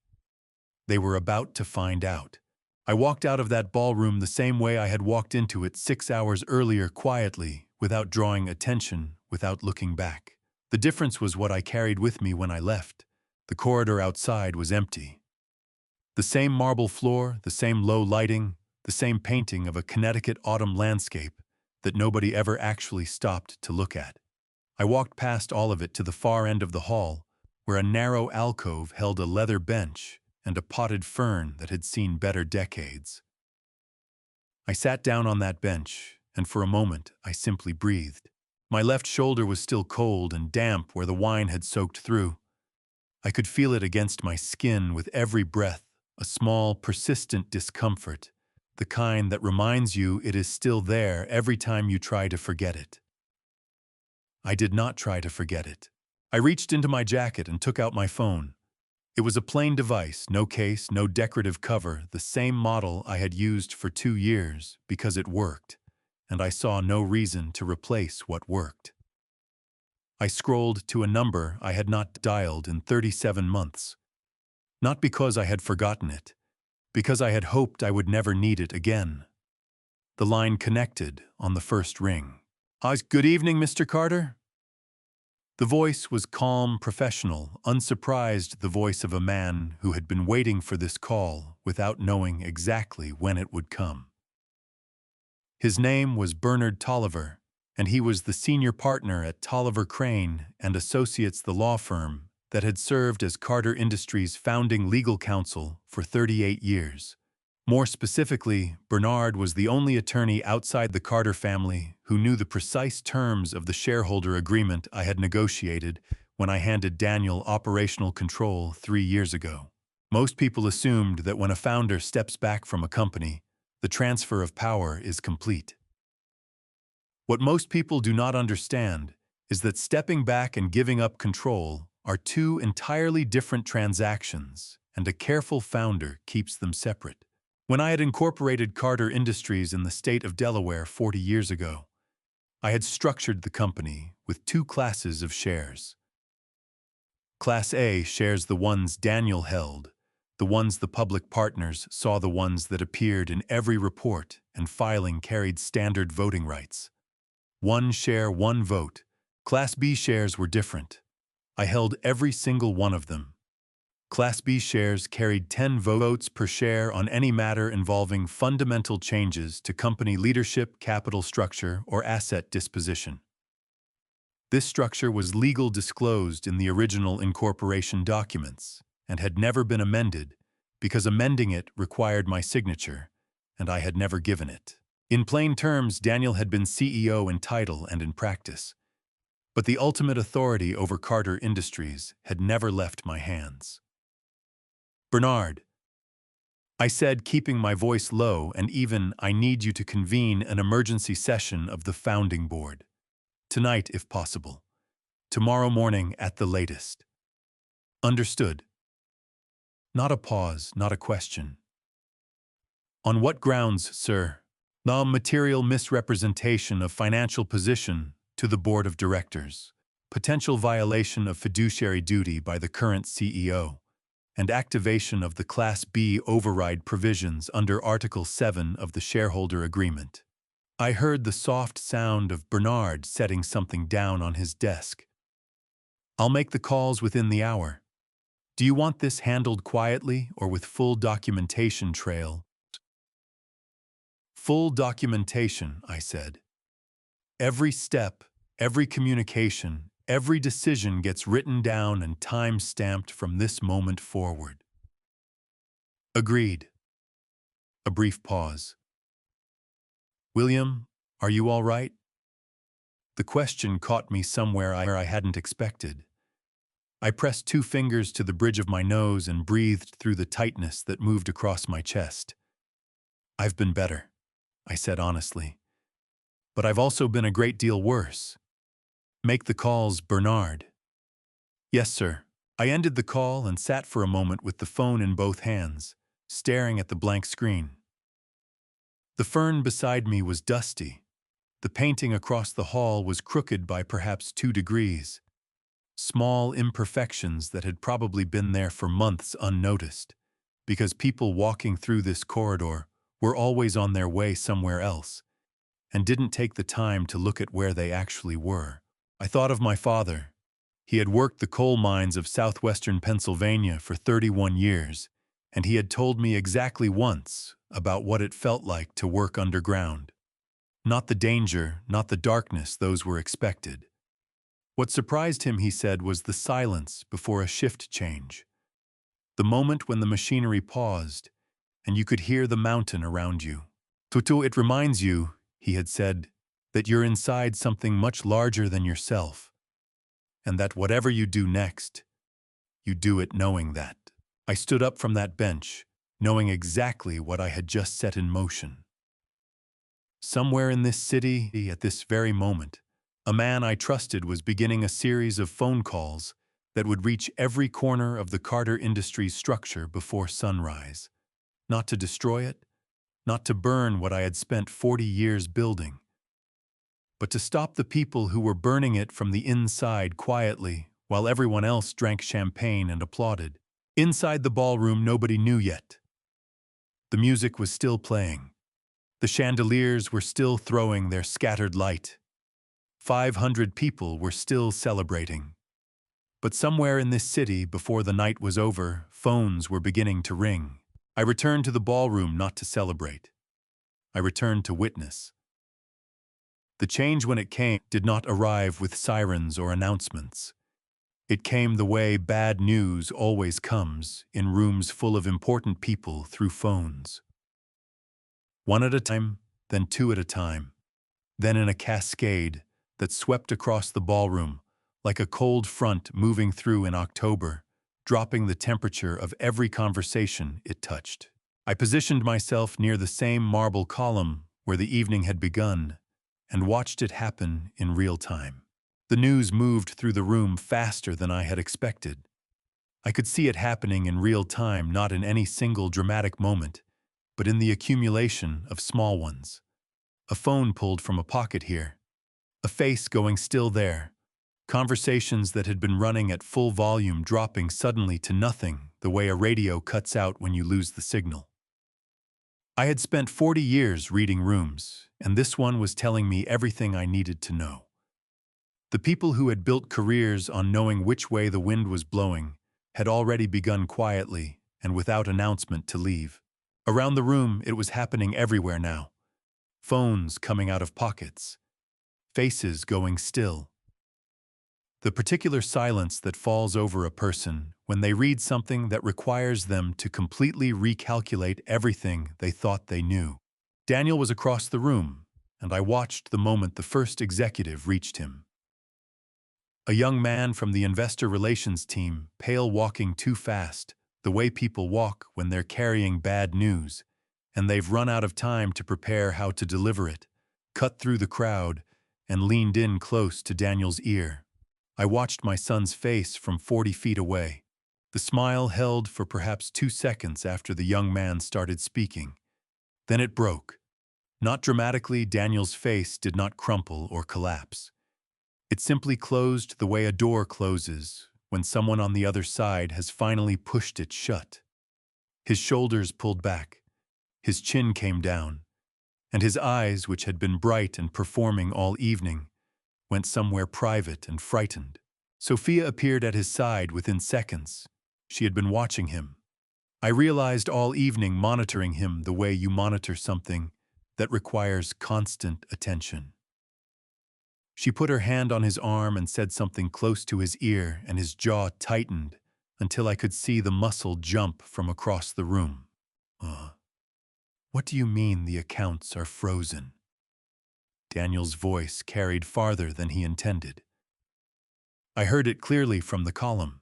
They were about to find out. I walked out of that ballroom the same way I had walked into it 6 hours earlier, quietly, without drawing attention, without looking back. The difference was what I carried with me when I left. The corridor outside was empty. The same marble floor, the same low lighting, the same painting of a Connecticut autumn landscape that nobody ever actually stopped to look at. I walked past all of it to the far end of the hall, where a narrow alcove held a leather bench and a potted fern that had seen better decades. I sat down on that bench, and for a moment I simply breathed. My left shoulder was still cold and damp where the wine had soaked through. I could feel it against my skin with every breath, a small, persistent discomfort, the kind that reminds you it is still there every time you try to forget it. I did not try to forget it. I reached into my jacket and took out my phone. It was a plain device, no case, no decorative cover, the same model I had used for 2 years because it worked, and I saw no reason to replace what worked. I scrolled to a number I had not dialed in 37 months. Not because I had forgotten it, because I had hoped I would never need it again. The line connected on the first ring. "Good evening, Mr. Carter?" The voice was calm, professional, unsurprised, the voice of a man who had been waiting for this call without knowing exactly when it would come. His name was Bernard Tolliver, and he was the senior partner at Tolliver Crane and Associates, the law firm that had served as Carter Industries' founding legal counsel for 38 years. More specifically, Bernard was the only attorney outside the Carter family who knew the precise terms of the shareholder agreement I had negotiated when I handed Daniel operational control 3 years ago. Most people assumed that when a founder steps back from a company, the transfer of power is complete. What most people do not understand is that stepping back and giving up control are two entirely different transactions, and a careful founder keeps them separate. When I had incorporated Carter Industries in the state of Delaware 40 years ago, I had structured the company with two classes of shares. Class A shares, the ones Daniel held, the ones the public partners saw, the ones that appeared in every report and filing, carried standard voting rights. One share, one vote. Class B shares were different. I held every single one of them. Class B shares carried 10 votes per share on any matter involving fundamental changes to company leadership, capital structure, or asset disposition. This structure was legal, disclosed in the original incorporation documents, and had never been amended because amending it required my signature, and I had never given it. In plain terms, Daniel had been CEO in title and in practice, but the ultimate authority over Carter Industries had never left my hands. Bernard, I said, keeping my voice low and even, I need you to convene an emergency session of the founding board. Tonight, if possible. Tomorrow morning at the latest. Understood. Not a pause, not a question. On what grounds, sir? The material misrepresentation of financial position to the board of directors, potential violation of fiduciary duty by the current CEO, and activation of the Class B override provisions under Article 7 of the shareholder agreement. I heard the soft sound of Bernard setting something down on his desk. I'll make the calls within the hour. Do you want this handled quietly or with full documentation trail? Full documentation, I said. Every step, every communication, every decision gets written down and time-stamped from this moment forward. Agreed. A brief pause. William, are you all right? The question caught me somewhere I hadn't expected. I pressed 2 fingers to the bridge of my nose and breathed through the tightness that moved across my chest. I've been better, I said honestly. But I've also been a great deal worse. Make the calls, Bernard. Yes, sir. I ended the call and sat for a moment with the phone in both hands, staring at the blank screen. The fern beside me was dusty. The painting across the hall was crooked by perhaps 2 degrees. Small imperfections that had probably been there for months unnoticed, because people walking through this corridor were always on their way somewhere else, and didn't take the time to look at where they actually were. I thought of my father. He had worked the coal mines of southwestern Pennsylvania for 31 years, and he had told me exactly once about what it felt like to work underground. Not the danger, not the darkness, those were expected. What surprised him, he said, was the silence before a shift change. The moment when the machinery paused, and you could hear the mountain around you. Tutu, it reminds you, he had said, that you're inside something much larger than yourself, and that whatever you do next, you do it knowing that. I stood up from that bench, knowing exactly what I had just set in motion. Somewhere in this city, at this very moment, a man I trusted was beginning a series of phone calls that would reach every corner of the Carter Industries structure before sunrise. Not to destroy it, not to burn what I had spent 40 years building, but to stop the people who were burning it from the inside quietly while everyone else drank champagne and applauded. Inside the ballroom, nobody knew yet. The music was still playing. The chandeliers were still throwing their scattered light. 500 people were still celebrating. But somewhere in this city, before the night was over, phones were beginning to ring. I returned to the ballroom not to celebrate. I returned to witness. The change, when it came, did not arrive with sirens or announcements. It came the way bad news always comes, in rooms full of important people, through phones. One at a time, then 2 at a time, then in a cascade that swept across the ballroom like a cold front moving through in October, dropping the temperature of every conversation it touched. I positioned myself near the same marble column where the evening had begun, and watched it happen in real time. The news moved through the room faster than I had expected. I could see it happening in real time, not in any single dramatic moment, but in the accumulation of small ones. A phone pulled from a pocket here. A face going still there. Conversations that had been running at full volume dropping suddenly to nothing, the way a radio cuts out when you lose the signal. I had spent 40 years reading rooms, and this one was telling me everything I needed to know. The people who had built careers on knowing which way the wind was blowing had already begun quietly and without announcement to leave. Around the room, it was happening everywhere now. Phones coming out of pockets. Faces going still. The particular silence that falls over a person when they read something that requires them to completely recalculate everything they thought they knew. Daniel was across the room, and I watched the moment the first executive reached him. A young man from the investor relations team, pale, walking too fast, the way people walk when they're carrying bad news, and they've run out of time to prepare how to deliver it, cut through the crowd and leaned in close to Daniel's ear. I watched my son's face from 40 feet away. The smile held for perhaps 2 seconds after the young man started speaking. Then it broke. Not dramatically, Daniel's face did not crumple or collapse. It simply closed the way a door closes when someone on the other side has finally pushed it shut. His shoulders pulled back, his chin came down, and his eyes, which had been bright and performing all evening, went somewhere private and frightened. Sophia appeared at his side within seconds. She had been watching him. I realized all evening monitoring him the way you monitor something that requires constant attention. She put her hand on his arm and said something close to his ear, and his jaw tightened until I could see the muscle jump from across the room. What do you mean the accounts are frozen? Daniel's voice carried farther than he intended. I heard it clearly from the column.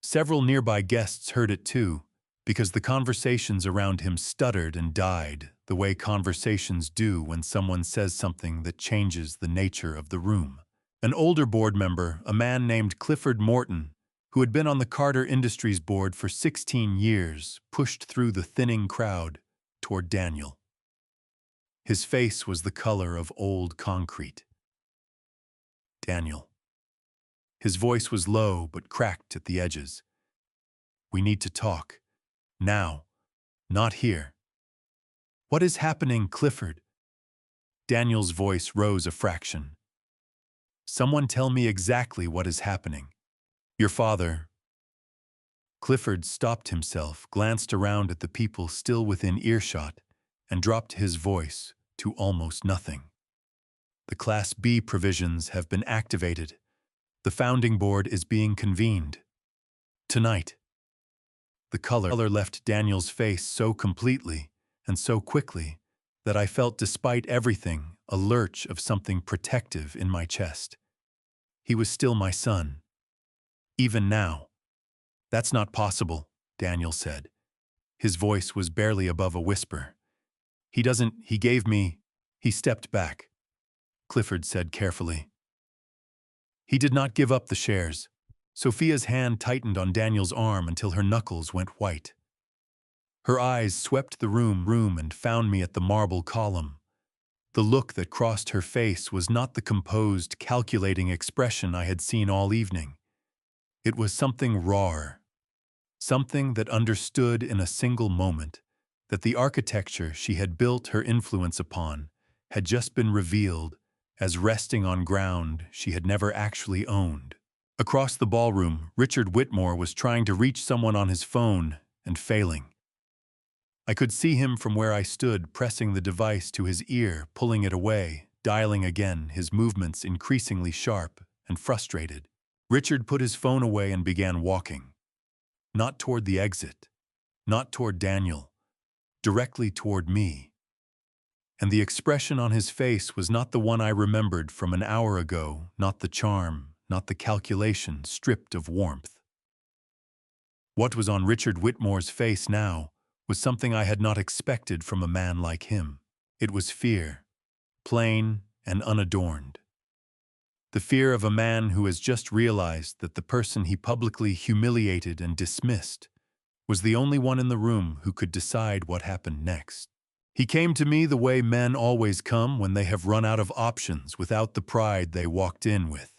Several nearby guests heard it too, because the conversations around him stuttered and died, the way conversations do when someone says something that changes the nature of the room. An older board member, a man named Clifford Morton, who had been on the Carter Industries board for 16 years, pushed through the thinning crowd toward Daniel. His face was the color of old concrete. Daniel. His voice was low but cracked at the edges. We need to talk. Now. Not here. What is happening, Clifford? Daniel's voice rose a fraction. Someone tell me exactly what is happening. Your father. Clifford stopped himself, glanced around at the people still within earshot, and dropped his voice to almost nothing. The Class B provisions have been activated. The founding board is being convened. Tonight. The color left Daniel's face so completely and so quickly that I felt, despite everything, a lurch of something protective in my chest. He was still my son. Even now. That's not possible, Daniel said. His voice was barely above a whisper. He gave me. He stepped back. Clifford said carefully. He did not give up the shares. Sophia's hand tightened on Daniel's arm until her knuckles went white. Her eyes swept the room and found me at the marble column. The look that crossed her face was not the composed, calculating expression I had seen all evening. It was something raw, something that understood in a single moment that the architecture she had built her influence upon had just been revealed as resting on ground she had never actually owned. Across the ballroom, Richard Whitmore was trying to reach someone on his phone and failing. I could see him from where I stood, pressing the device to his ear, pulling it away, dialing again, his movements increasingly sharp and frustrated. Richard put his phone away and began walking. Not toward the exit, not toward Daniel, directly toward me. And the expression on his face was not the one I remembered from an hour ago, not the charm, not the calculation, stripped of warmth. What was on Richard Whitmore's face now was something I had not expected from a man like him. It was fear. Plain, and unadorned. The fear of a man who has just realized that the person he publicly humiliated and dismissed was the only one in the room who could decide what happened next. He came to me the way men always come when they have run out of options without the pride they walked in with.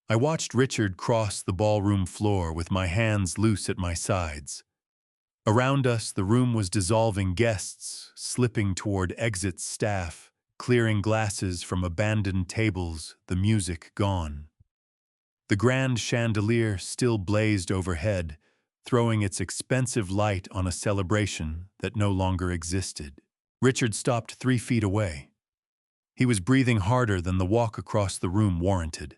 I watched Richard cross the ballroom floor with my hands loose at my sides. Around us, the room was dissolving guests, slipping toward exit staff, clearing glasses from abandoned tables, the music gone. The grand chandelier still blazed overhead, throwing its expensive light on a celebration that no longer existed. Richard stopped 3 feet away. He was breathing harder than the walk across the room warranted.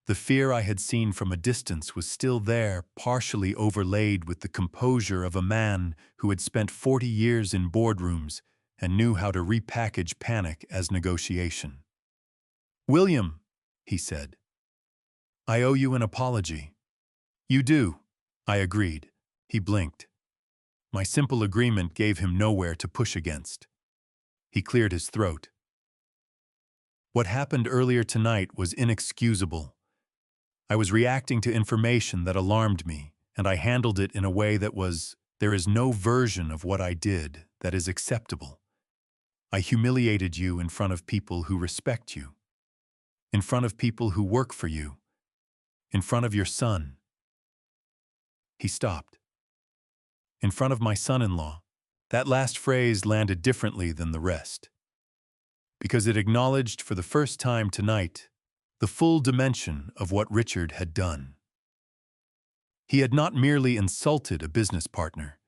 The fear I had seen from a distance was still there, partially overlaid with the composure of a man who had spent 40 years in boardrooms and knew how to repackage panic as negotiation. "William," he said, "I owe you an apology." "You do," I agreed. He blinked. My simple agreement gave him nowhere to push against. He cleared his throat. "What happened earlier tonight was inexcusable. I was reacting to information that alarmed me, and I handled it in a way there is no version of what I did that is acceptable. I humiliated you in front of people who respect you, in front of people who work for you, in front of your son." He stopped. "In front of my son-in-law." That last phrase landed differently than the rest, because it acknowledged for the first time tonight the full dimension of what Richard had done. He had not merely insulted a business partner.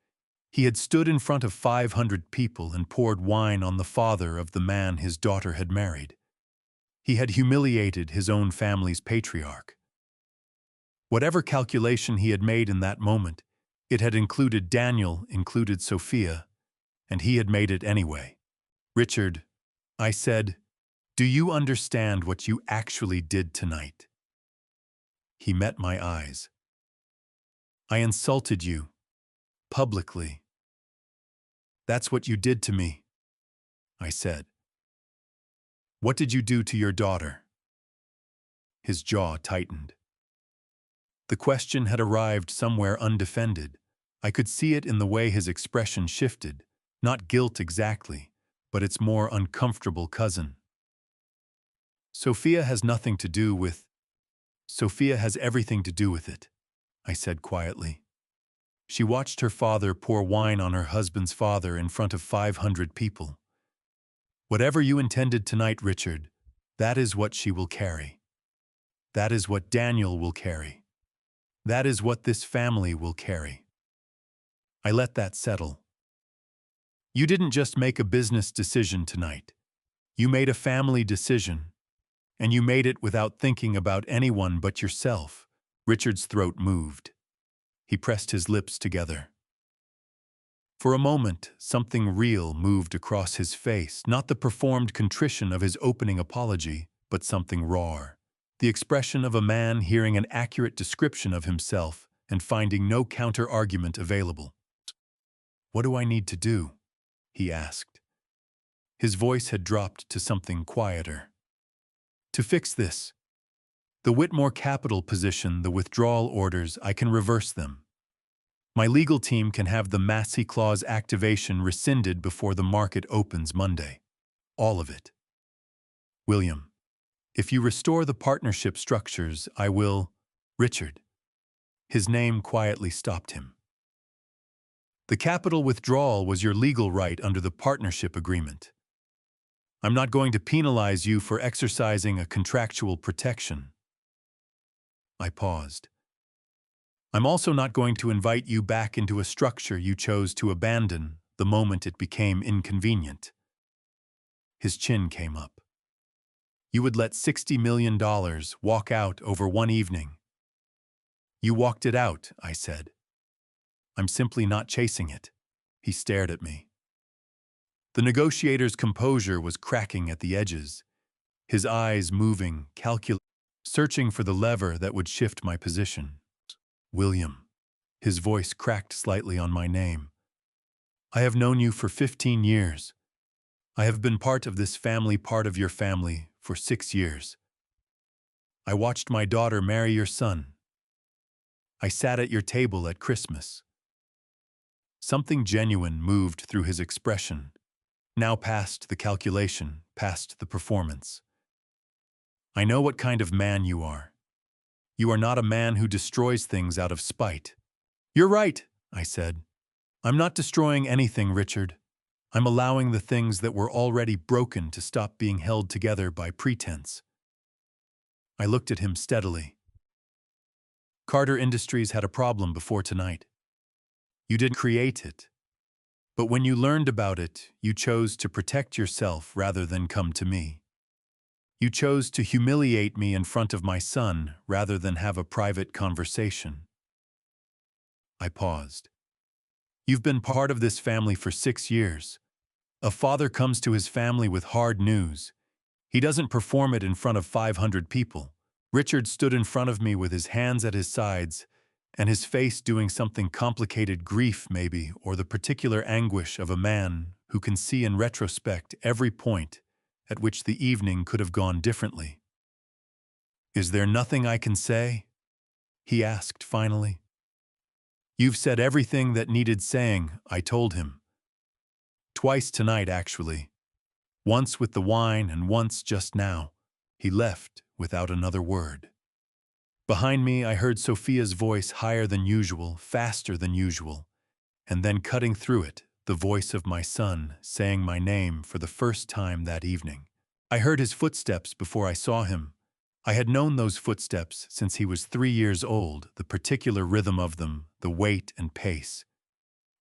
He had stood in front of 500 people and poured wine on the father of the man his daughter had married. He had humiliated his own family's patriarch. Whatever calculation he had made in that moment, it had included Daniel, included Sophia, and he had made it anyway. "Richard," I said, "do you understand what you actually did tonight?" He met my eyes. "I insulted you. Publicly. That's what you did to me," I said. "What did you do to your daughter?" His jaw tightened. The question had arrived somewhere undefended. I could see it in the way his expression shifted. Not guilt exactly, but its more uncomfortable cousin. Sophia has nothing to do with... Sophia has everything to do with it," I said quietly. "She watched her father pour wine on her husband's father in front of 500 people. Whatever you intended tonight, Richard, that is what she will carry. That is what Daniel will carry. That is what this family will carry." I let that settle. "You didn't just make a business decision tonight. You made a family decision. And you made it without thinking about anyone but yourself." Richard's throat moved. He pressed his lips together. For a moment, something real moved across his face, not the performed contrition of his opening apology, but something raw. The expression of a man hearing an accurate description of himself and finding no counter-argument available. "What do I need to do?" he asked. His voice had dropped to something quieter. "To fix this. The Whitmore Capital position, the withdrawal orders, I can reverse them. My legal team can have the Massey Clause activation rescinded before the market opens Monday. All of it. William, if you restore the partnership structures, I will..." "Richard." His name quietly stopped him. "The capital withdrawal was your legal right under the partnership agreement. I'm not going to penalize you for exercising a contractual protection." I paused. "I'm also not going to invite you back into a structure you chose to abandon the moment it became inconvenient." His chin came up. "You would let $60 million walk out over one evening." "You walked it out," I said. "I'm simply not chasing it." He stared at me. The negotiator's composure was cracking at the edges, his eyes moving, searching for the lever that would shift my position. "William." His voice cracked slightly on my name. "I have known you for 15 years. I have been part of this family, part of your family, for 6 years. I watched my daughter marry your son. I sat at your table at Christmas. Something genuine moved through his expression, now past the calculation, past the performance. I know what kind of man you are. You are not a man who destroys things out of spite. You're right, I said. I'm not destroying anything, Richard. I'm allowing the things that were already broken to stop being held together by pretense. I looked at him steadily. Carter Industries had a problem before tonight. You didn't create it. But when you learned about it, you chose to protect yourself rather than come to me. You chose to humiliate me in front of my son rather than have a private conversation. I paused. You've been part of this family for 6 years. A father comes to his family with hard news. He doesn't perform it in front of 500 people. Richard stood in front of me with his hands at his sides, and his face doing something complicated, grief maybe, or the particular anguish of a man who can see in retrospect every point at which the evening could have gone differently. Is there nothing I can say? He asked finally. You've said everything that needed saying, I told him. Twice tonight, actually. Once with the wine and once just now. He left without another word. Behind me, I heard Sophia's voice higher than usual, faster than usual, and then cutting through it, the voice of my son saying my name for the first time that evening. I heard his footsteps before I saw him. I had known those footsteps since he was 3 years old, the particular rhythm of them, the weight and pace.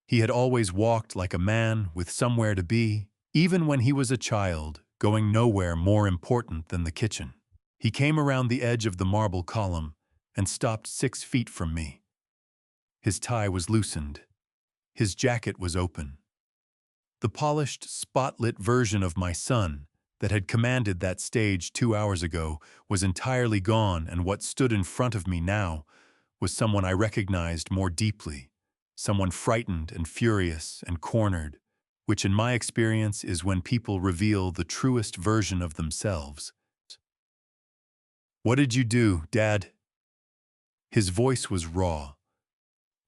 He had always walked like a man with somewhere to be, even when he was a child, going nowhere more important than the kitchen. He came around the edge of the marble column and stopped 6 feet from me. His tie was loosened. His jacket was open. The polished, spotlit version of my son that had commanded that stage 2 hours ago was entirely gone, and what stood in front of me now was someone I recognized more deeply, someone frightened and furious and cornered, which in my experience is when people reveal the truest version of themselves. What did you do, Dad? His voice was raw.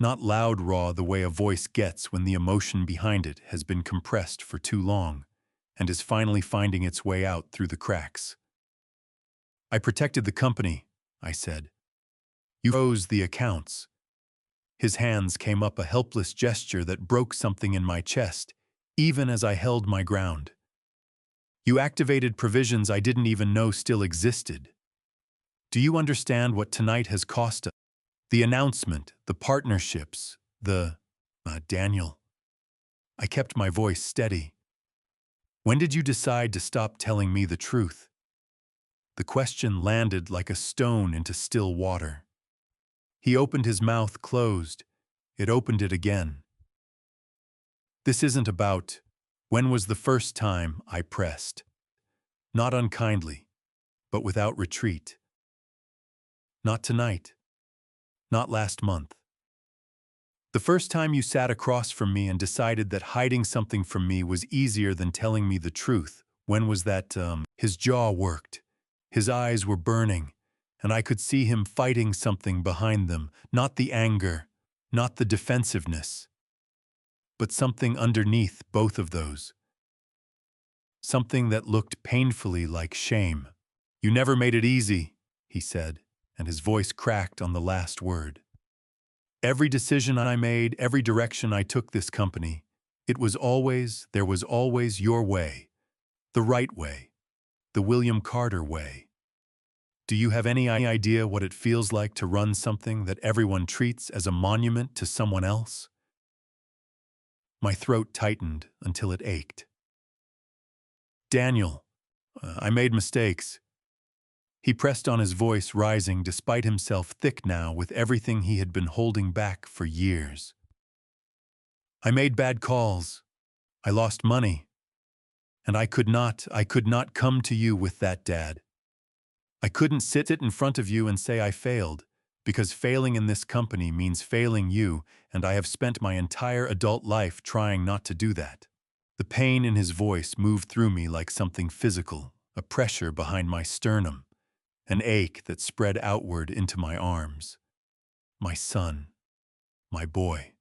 Not loud raw the way a voice gets when the emotion behind it has been compressed for too long and is finally finding its way out through the cracks. I protected the company, I said. You froze the accounts. His hands came up a helpless gesture that broke something in my chest, even as I held my ground. You activated provisions I didn't even know still existed. Do you understand what tonight has cost us? The announcement, the partnerships, Daniel. I kept my voice steady. When did you decide to stop telling me the truth? The question landed like a stone into still water. He opened his mouth closed. It opened it again. This isn't about, when was the first time, I pressed. Not unkindly, but without retreat. Not tonight. Not last month. The first time you sat across from me and decided that hiding something from me was easier than telling me the truth. When was that? His jaw worked. His eyes were burning, and I could see him fighting something behind them, not the anger, not the defensiveness, but something underneath both of those. Something that looked painfully like shame. You never made it easy, he said, and his voice cracked on the last word. Every decision I made, every direction I took this company, there was always your way, the right way, the William Carter way. Do you have any idea what it feels like to run something that everyone treats as a monument to someone else? My throat tightened until it ached. Daniel, I made mistakes. He pressed on, his voice rising despite himself, thick now with everything he had been holding back for years. I made bad calls. I lost money. And I could not come to you with that, Dad. I couldn't sit in front of you and say I failed, because failing in this company means failing you, and I have spent my entire adult life trying not to do that. The pain in his voice moved through me like something physical, a pressure behind my sternum, an ache that spread outward into my arms. My son, my boy.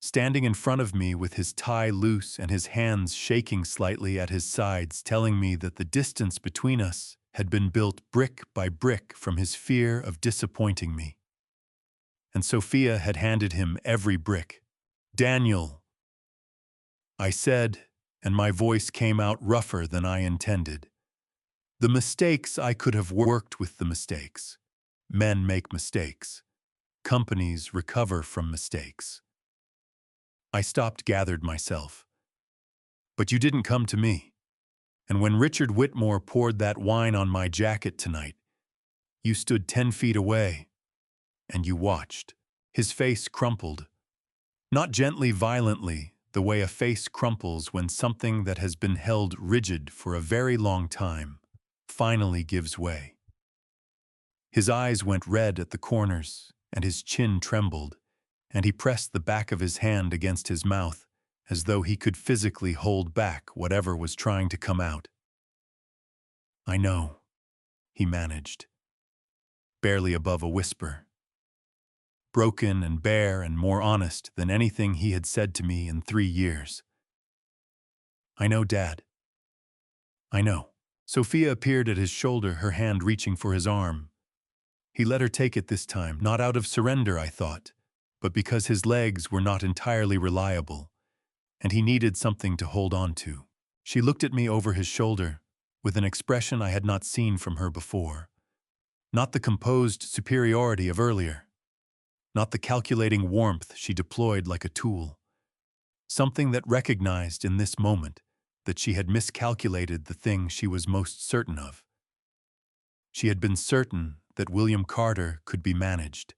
Standing in front of me with his tie loose and his hands shaking slightly at his sides, telling me that the distance between us had been built brick by brick from his fear of disappointing me. And Sophia had handed him every brick. "Daniel," I said, and my voice came out rougher than I intended. "The mistakes, I could have worked with the mistakes. Men make mistakes. Companies recover from mistakes." I stopped, gathered myself. "But you didn't come to me. And when Richard Whitmore poured that wine on my jacket tonight, you stood 10 feet away, and you watched." His face crumpled. Not gently, violently, the way a face crumples when something that has been held rigid for a very long time finally gives way. His eyes went red at the corners, and his chin trembled, and he pressed the back of his hand against his mouth, as though he could physically hold back whatever was trying to come out. "I know," he managed, barely above a whisper. Broken and bare and more honest than anything he had said to me in 3 years. "I know, Dad. I know." Sophia appeared at his shoulder, her hand reaching for his arm. He let her take it this time, not out of surrender, I thought, but because his legs were not entirely reliable, and he needed something to hold on to. She looked at me over his shoulder, with an expression I had not seen from her before. Not the composed superiority of earlier. Not the calculating warmth she deployed like a tool. Something that recognized in this moment that she had miscalculated the thing she was most certain of. She had been certain that William Carter could be managed.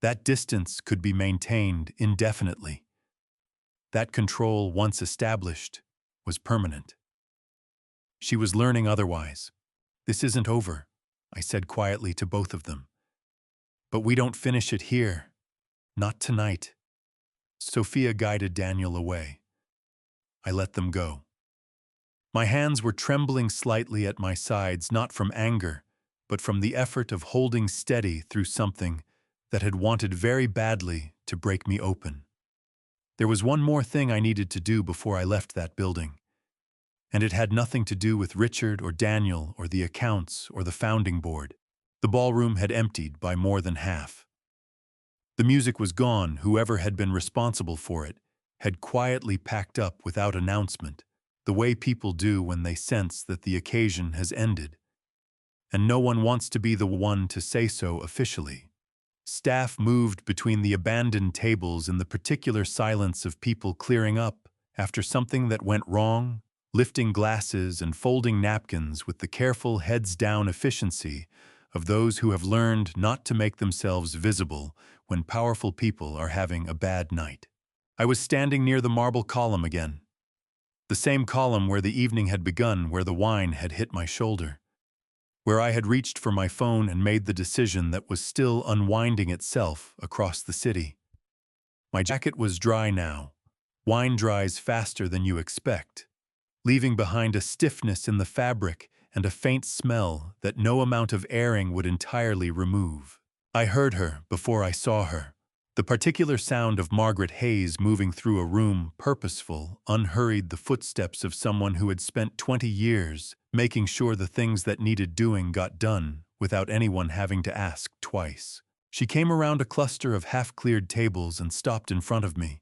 That distance could be maintained indefinitely. That control, once established, was permanent. She was learning otherwise. "This isn't over," I said quietly to both of them. "But we don't finish it here. Not tonight." Sophia guided Daniel away. I let them go. My hands were trembling slightly at my sides, not from anger, but from the effort of holding steady through something that had wanted very badly to break me open. There was one more thing I needed to do before I left that building, and it had nothing to do with Richard or Daniel or the accounts or the founding board. The ballroom had emptied by more than half. The music was gone. Whoever had been responsible for it had quietly packed up without announcement, the way people do when they sense that the occasion has ended. And no one wants to be the one to say so officially. Staff moved between the abandoned tables in the particular silence of people clearing up after something that went wrong, lifting glasses and folding napkins with the careful heads-down efficiency of those who have learned not to make themselves visible when powerful people are having a bad night. I was standing near the marble column again. The same column where the evening had begun, where the wine had hit my shoulder. Where I had reached for my phone and made the decision that was still unwinding itself across the city. My jacket was dry now. Wine dries faster than you expect, leaving behind a stiffness in the fabric and a faint smell that no amount of airing would entirely remove. I heard her before I saw her. The particular sound of Margaret Hayes moving through a room, purposeful, unhurried, the footsteps of someone who had spent 20 years making sure the things that needed doing got done without anyone having to ask twice. She came around a cluster of half-cleared tables and stopped in front of me.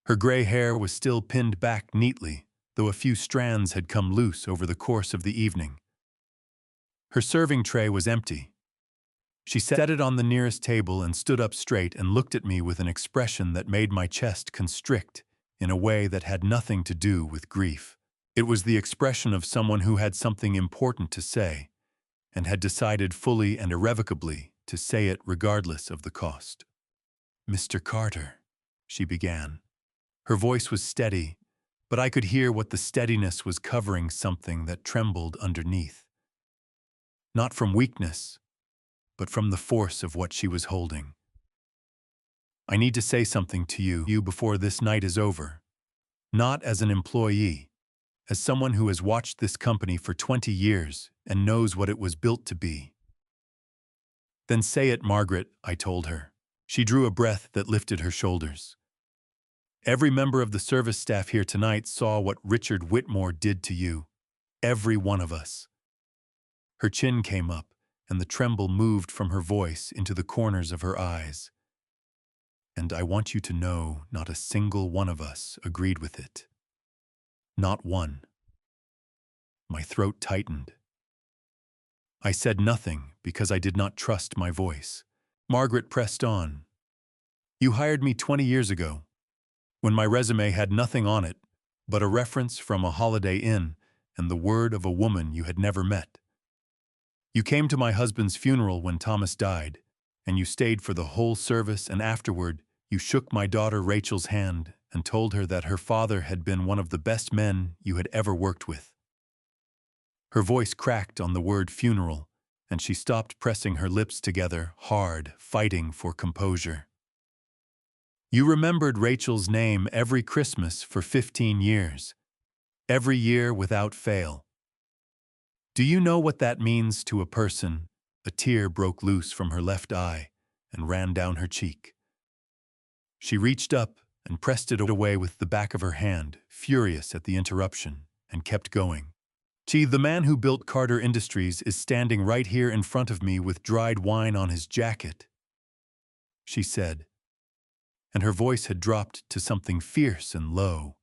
Her gray hair was still pinned back neatly, though a few strands had come loose over the course of the evening. Her serving tray was empty. She set it on the nearest table and stood up straight and looked at me with an expression that made my chest constrict in a way that had nothing to do with grief. It was the expression of someone who had something important to say and had decided fully and irrevocably to say it regardless of the cost. "Mr. Carter," she began. Her voice was steady, but I could hear what the steadiness was covering something that trembled underneath. Not from weakness, but from the force of what she was holding. "I need to say something to you before this night is over. Not as an employee, as someone who has watched this company for 20 years and knows what it was built to be. Then say it, Margaret, I told her. She drew a breath that lifted her shoulders. Every member of the service staff here tonight saw what Richard Whitmore did to you. Every one of us. Her chin came up, and the tremble moved from her voice into the corners of her eyes. And I want you to know not a single one of us agreed with it. Not one. My throat tightened. I said nothing because I did not trust my voice. Margaret pressed on. You hired me 20 years ago, when my resume had nothing on it but a reference from a Holiday Inn and the word of a woman you had never met. You came to my husband's funeral when Thomas died, and you stayed for the whole service, and afterward you shook my daughter Rachel's hand and told her that her father had been one of the best men you had ever worked with. Her voice cracked on the word funeral, and she stopped pressing her lips together, hard, fighting for composure. You remembered Rachel's name every Christmas for 15 years, every year without fail. Do you know what that means to a person? A tear broke loose from her left eye and ran down her cheek. She reached up and pressed it away with the back of her hand, furious at the interruption, and kept going. Gee, the man who built Carter Industries is standing right here in front of me with dried wine on his jacket, she said, and her voice had dropped to something fierce and low,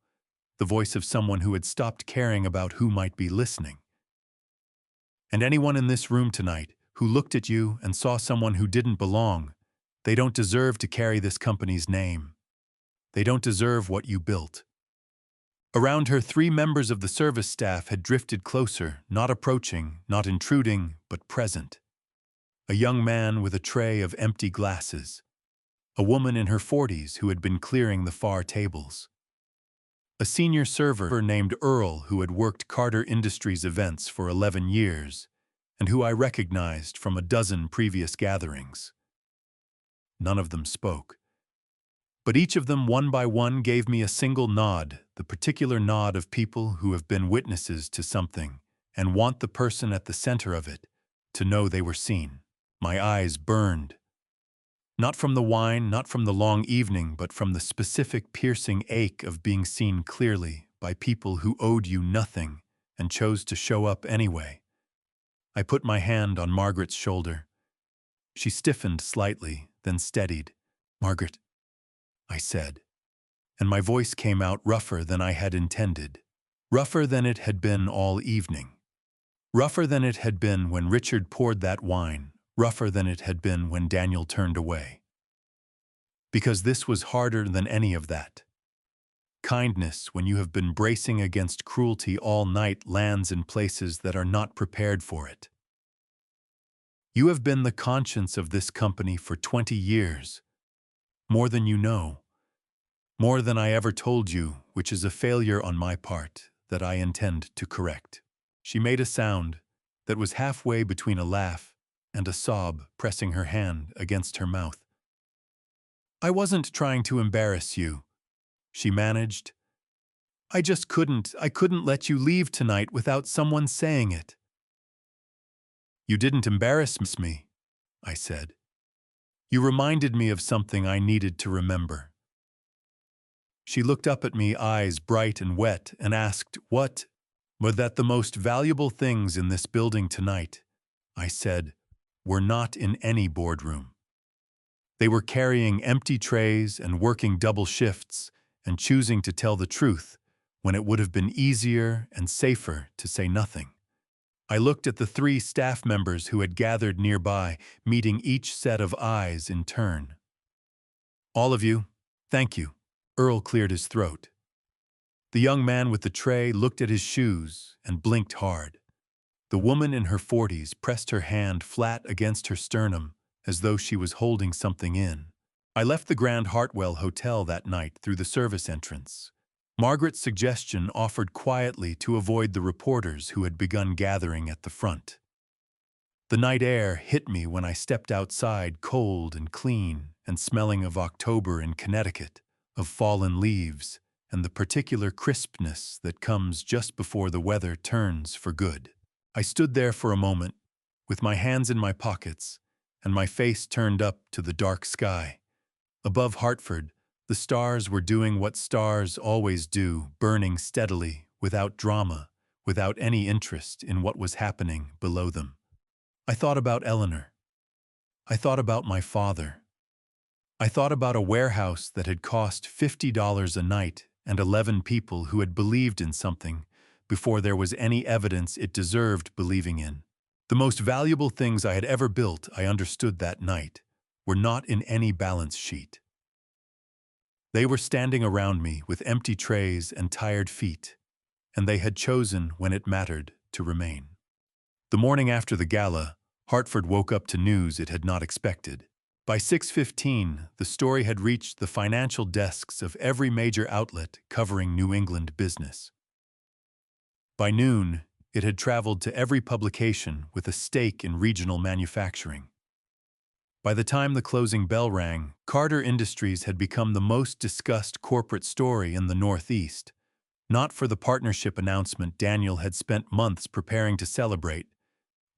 the voice of someone who had stopped caring about who might be listening. And anyone in this room tonight who looked at you and saw someone who didn't belong, they don't deserve to carry this company's name. They don't deserve what you built. Around her, 3 members of the service staff had drifted closer, not approaching, not intruding, but present. A young man with a tray of empty glasses. A woman in her 40s who had been clearing the far tables. A senior server named Earl who had worked Carter Industries events for 11 years, and who I recognized from a dozen previous gatherings. None of them spoke. But each of them, one by one, gave me a single nod, the particular nod of people who have been witnesses to something and want the person at the center of it to know they were seen. My eyes burned. Not from the wine, not from the long evening, but from the specific piercing ache of being seen clearly by people who owed you nothing and chose to show up anyway. I put my hand on Margaret's shoulder. She stiffened slightly, then steadied. Margaret, I said, and my voice came out rougher than I had intended, rougher than it had been all evening, rougher than it had been when Richard poured that wine, rougher than it had been when Daniel turned away. Because this was harder than any of that. Kindness, when you have been bracing against cruelty all night, lands in places that are not prepared for it. You have been the conscience of this company for 20 years, more than you know. More than I ever told you, which is a failure on my part that I intend to correct. She made a sound that was halfway between a laugh and a sob, pressing her hand against her mouth. I wasn't trying to embarrass you, she managed. I just couldn't let you leave tonight without someone saying it. You didn't embarrass me, I said. You reminded me of something I needed to remember. She looked up at me, eyes bright and wet, and asked, What? But that the most valuable things in this building tonight, I said, were not in any boardroom. They were carrying empty trays and working double shifts and choosing to tell the truth when it would have been easier and safer to say nothing. I looked at the 3 staff members who had gathered nearby, meeting each set of eyes in turn. All of you, thank you. Earl cleared his throat. The young man with the tray looked at his shoes and blinked hard. The woman in her 40s pressed her hand flat against her sternum as though she was holding something in. I left the Grand Hartwell Hotel that night through the service entrance. Margaret's suggestion offered quietly to avoid the reporters who had begun gathering at the front. The night air hit me when I stepped outside, cold and clean and smelling of October in Connecticut, of fallen leaves and the particular crispness that comes just before the weather turns for good. I stood there for a moment, with my hands in my pockets and my face turned up to the dark sky. Above Hartford, the stars were doing what stars always do, burning steadily, without drama, without any interest in what was happening below them. I thought about Eleanor. I thought about my father. I thought about a warehouse that had cost $50 a night and 11 people who had believed in something before there was any evidence it deserved believing in. The most valuable things I had ever built, I understood that night, were not in any balance sheet. They were standing around me with empty trays and tired feet, and they had chosen, when it mattered, to remain. The morning after the gala, Hartford woke up to news it had not expected. By 6:15, the story had reached the financial desks of every major outlet covering New England business. By noon, it had traveled to every publication with a stake in regional manufacturing. By the time the closing bell rang, Carter Industries had become the most discussed corporate story in the Northeast, not for the partnership announcement Daniel had spent months preparing to celebrate,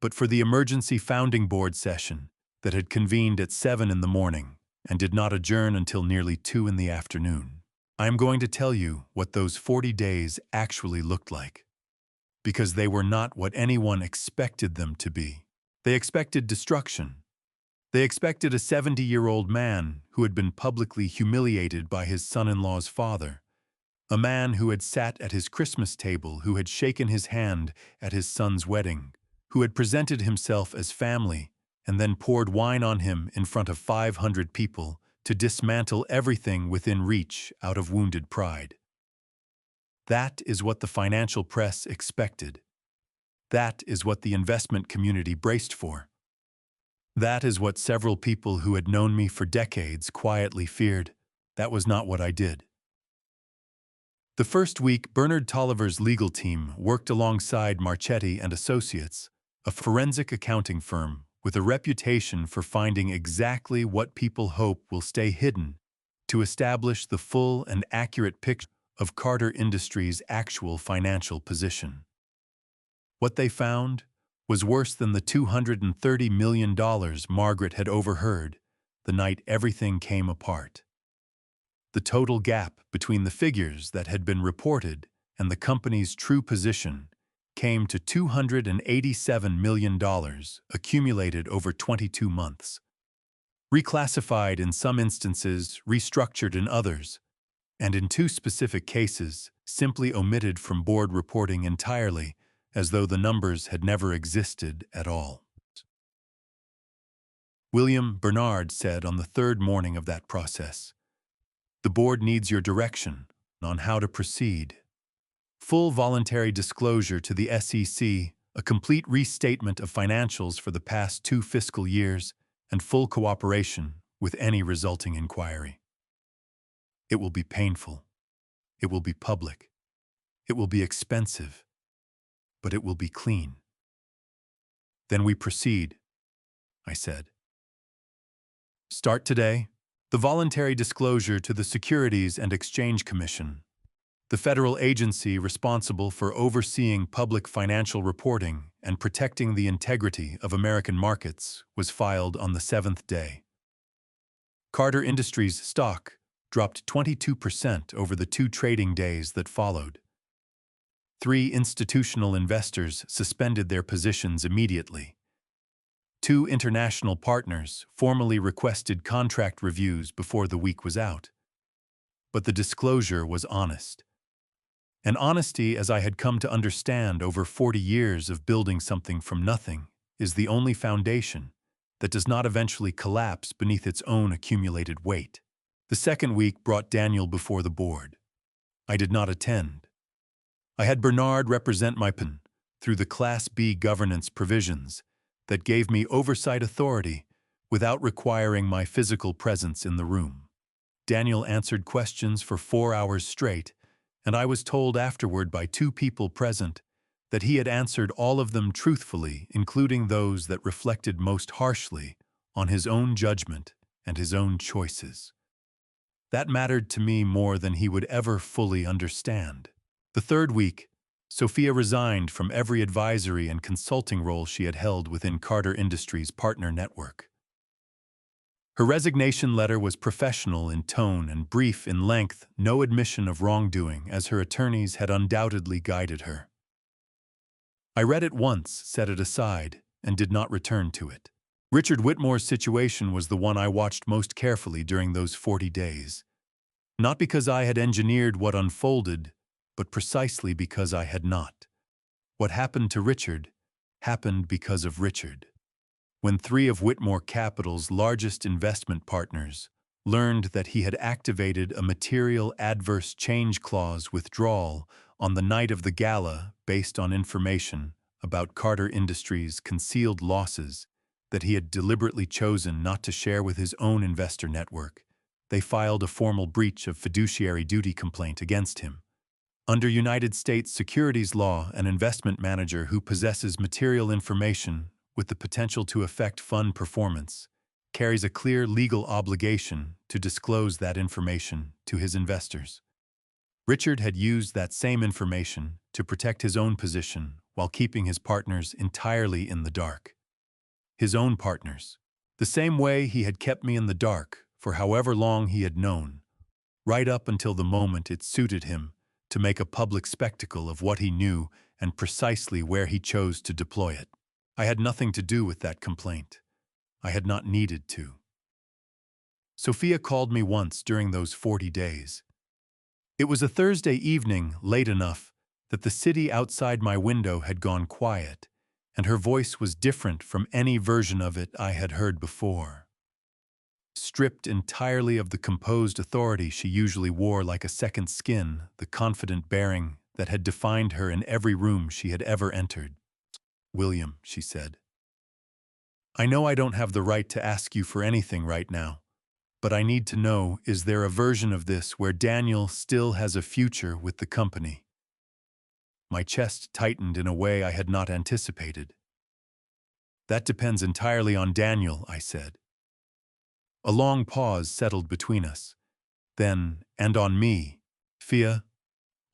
but for the emergency founding board session that had convened at 7 in the morning and did not adjourn until nearly 2 in the afternoon. I am going to tell you what those 40 days actually looked like, because they were not what anyone expected them to be. They expected destruction. They expected a 70-year-old man who had been publicly humiliated by his son-in-law's father, a man who had sat at his Christmas table, who had shaken his hand at his son's wedding, who had presented himself as family and then poured wine on him in front of 500 people to dismantle everything within reach out of wounded pride. That is what the financial press expected. That is what the investment community braced for. That is what several people who had known me for decades quietly feared. That was not what I did. The first week, Bernard Tolliver's legal team worked alongside Marchetti and Associates, a forensic accounting firm with a reputation for finding exactly what people hope will stay hidden, to establish the full and accurate picture of Carter Industries' actual financial position. What they found was worse than the $230 million Margaret had overheard the night everything came apart. The total gap between the figures that had been reported and the company's true position came to $287 million, accumulated over 22 months. Reclassified in some instances, restructured in others, and in 2 specific cases, simply omitted from board reporting entirely, as though the numbers had never existed at all. William Bernard said on the 3rd morning of that process, "The board needs your direction on how to proceed. Full voluntary disclosure to the SEC, a complete restatement of financials for the past 2 fiscal years, and full cooperation with any resulting inquiry. It will be painful. It will be public. It will be expensive. But it will be clean." "Then we proceed," I said. "Start today. The voluntary disclosure to the Securities and Exchange Commission, the federal agency responsible for overseeing public financial reporting and protecting the integrity of American markets, was filed on the 7th day. Carter Industries stock dropped 22% over the 2 trading days that followed. 3 institutional investors suspended their positions immediately. 2 international partners formally requested contract reviews before the week was out. But the disclosure was honest. And honesty, as I had come to understand over 40 years of building something from nothing, is the only foundation that does not eventually collapse beneath its own accumulated weight. The 2nd week brought Daniel before the board. I did not attend. I had Bernard represent my pen through the Class B governance provisions that gave me oversight authority without requiring my physical presence in the room. Daniel answered questions for 4 hours straight, and I was told afterward by 2 people present that he had answered all of them truthfully, including those that reflected most harshly on his own judgment and his own choices. That mattered to me more than he would ever fully understand. The third week, Sophia resigned from every advisory and consulting role she had held within Carter Industries' partner network. Her resignation letter was professional in tone and brief in length, no admission of wrongdoing, as her attorneys had undoubtedly guided her. I read it once, set it aside, and did not return to it. Richard Whitmore's situation was the one I watched most carefully during those 40 days. Not because I had engineered what unfolded, but precisely because I had not. What happened to Richard happened because of Richard. When three of Whitmore Capital's largest investment partners learned that he had activated a material adverse change clause withdrawal on the night of the gala based on information about Carter Industries' concealed losses that he had deliberately chosen not to share with his own investor network, they filed a formal breach of fiduciary duty complaint against him. Under United States securities law, an investment manager who possesses material information with the potential to affect fund performance carries a clear legal obligation to disclose that information to his investors. Richard had used that same information to protect his own position while keeping his partners entirely in the dark. His own partners. The same way he had kept me in the dark for however long he had known, right up until the moment it suited him to make a public spectacle of what he knew and precisely where he chose to deploy it. I had nothing to do with that complaint. I had not needed to. Sophia called me once during those 40 days. It was a Thursday evening, late enough that the city outside my window had gone quiet, and her voice was different from any version of it I had heard before. Stripped entirely of the composed authority she usually wore like a second skin, the confident bearing that had defined her in every room she had ever entered. "William," she said, "I know I don't have the right to ask you for anything right now, but I need to know, is there a version of this where Daniel still has a future with the company?" My chest tightened in a way I had not anticipated. "That depends entirely on Daniel," I said. A long pause settled between us. Then, "and on me, Fia,"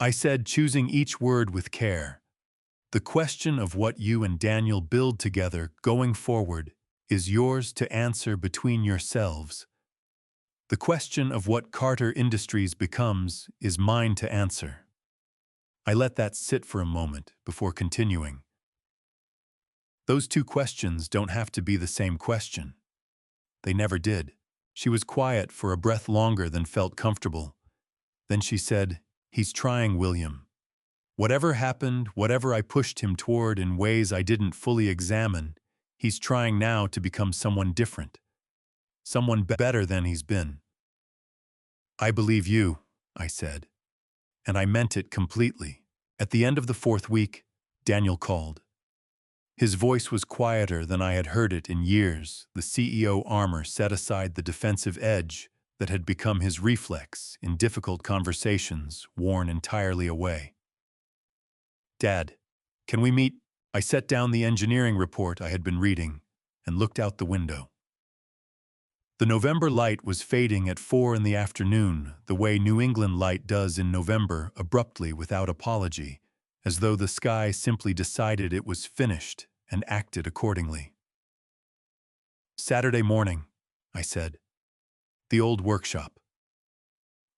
I said, choosing each word with care. "The question of what you and Daniel build together going forward is yours to answer between yourselves. The question of what Carter Industries becomes is mine to answer." I let that sit for a moment before continuing. "Those two questions don't have to be the same question." They never did. She was quiet for a breath longer than felt comfortable. Then she said, "He's trying, William. Whatever happened, whatever I pushed him toward in ways I didn't fully examine, he's trying now to become someone different. Someone better than he's been." "I believe you," I said. And I meant it completely. At the end of the fourth week, Daniel called. His voice was quieter than I had heard it in years. The CEO armor set aside the defensive edge that had become his reflex in difficult conversations, worn entirely away. "Dad, can we meet?" I set down the engineering report I had been reading and looked out the window. The November light was fading at 4 in the afternoon, the way New England light does in November, abruptly without apology, as though the sky simply decided it was finished and acted accordingly. "Saturday morning," I said. "The old workshop."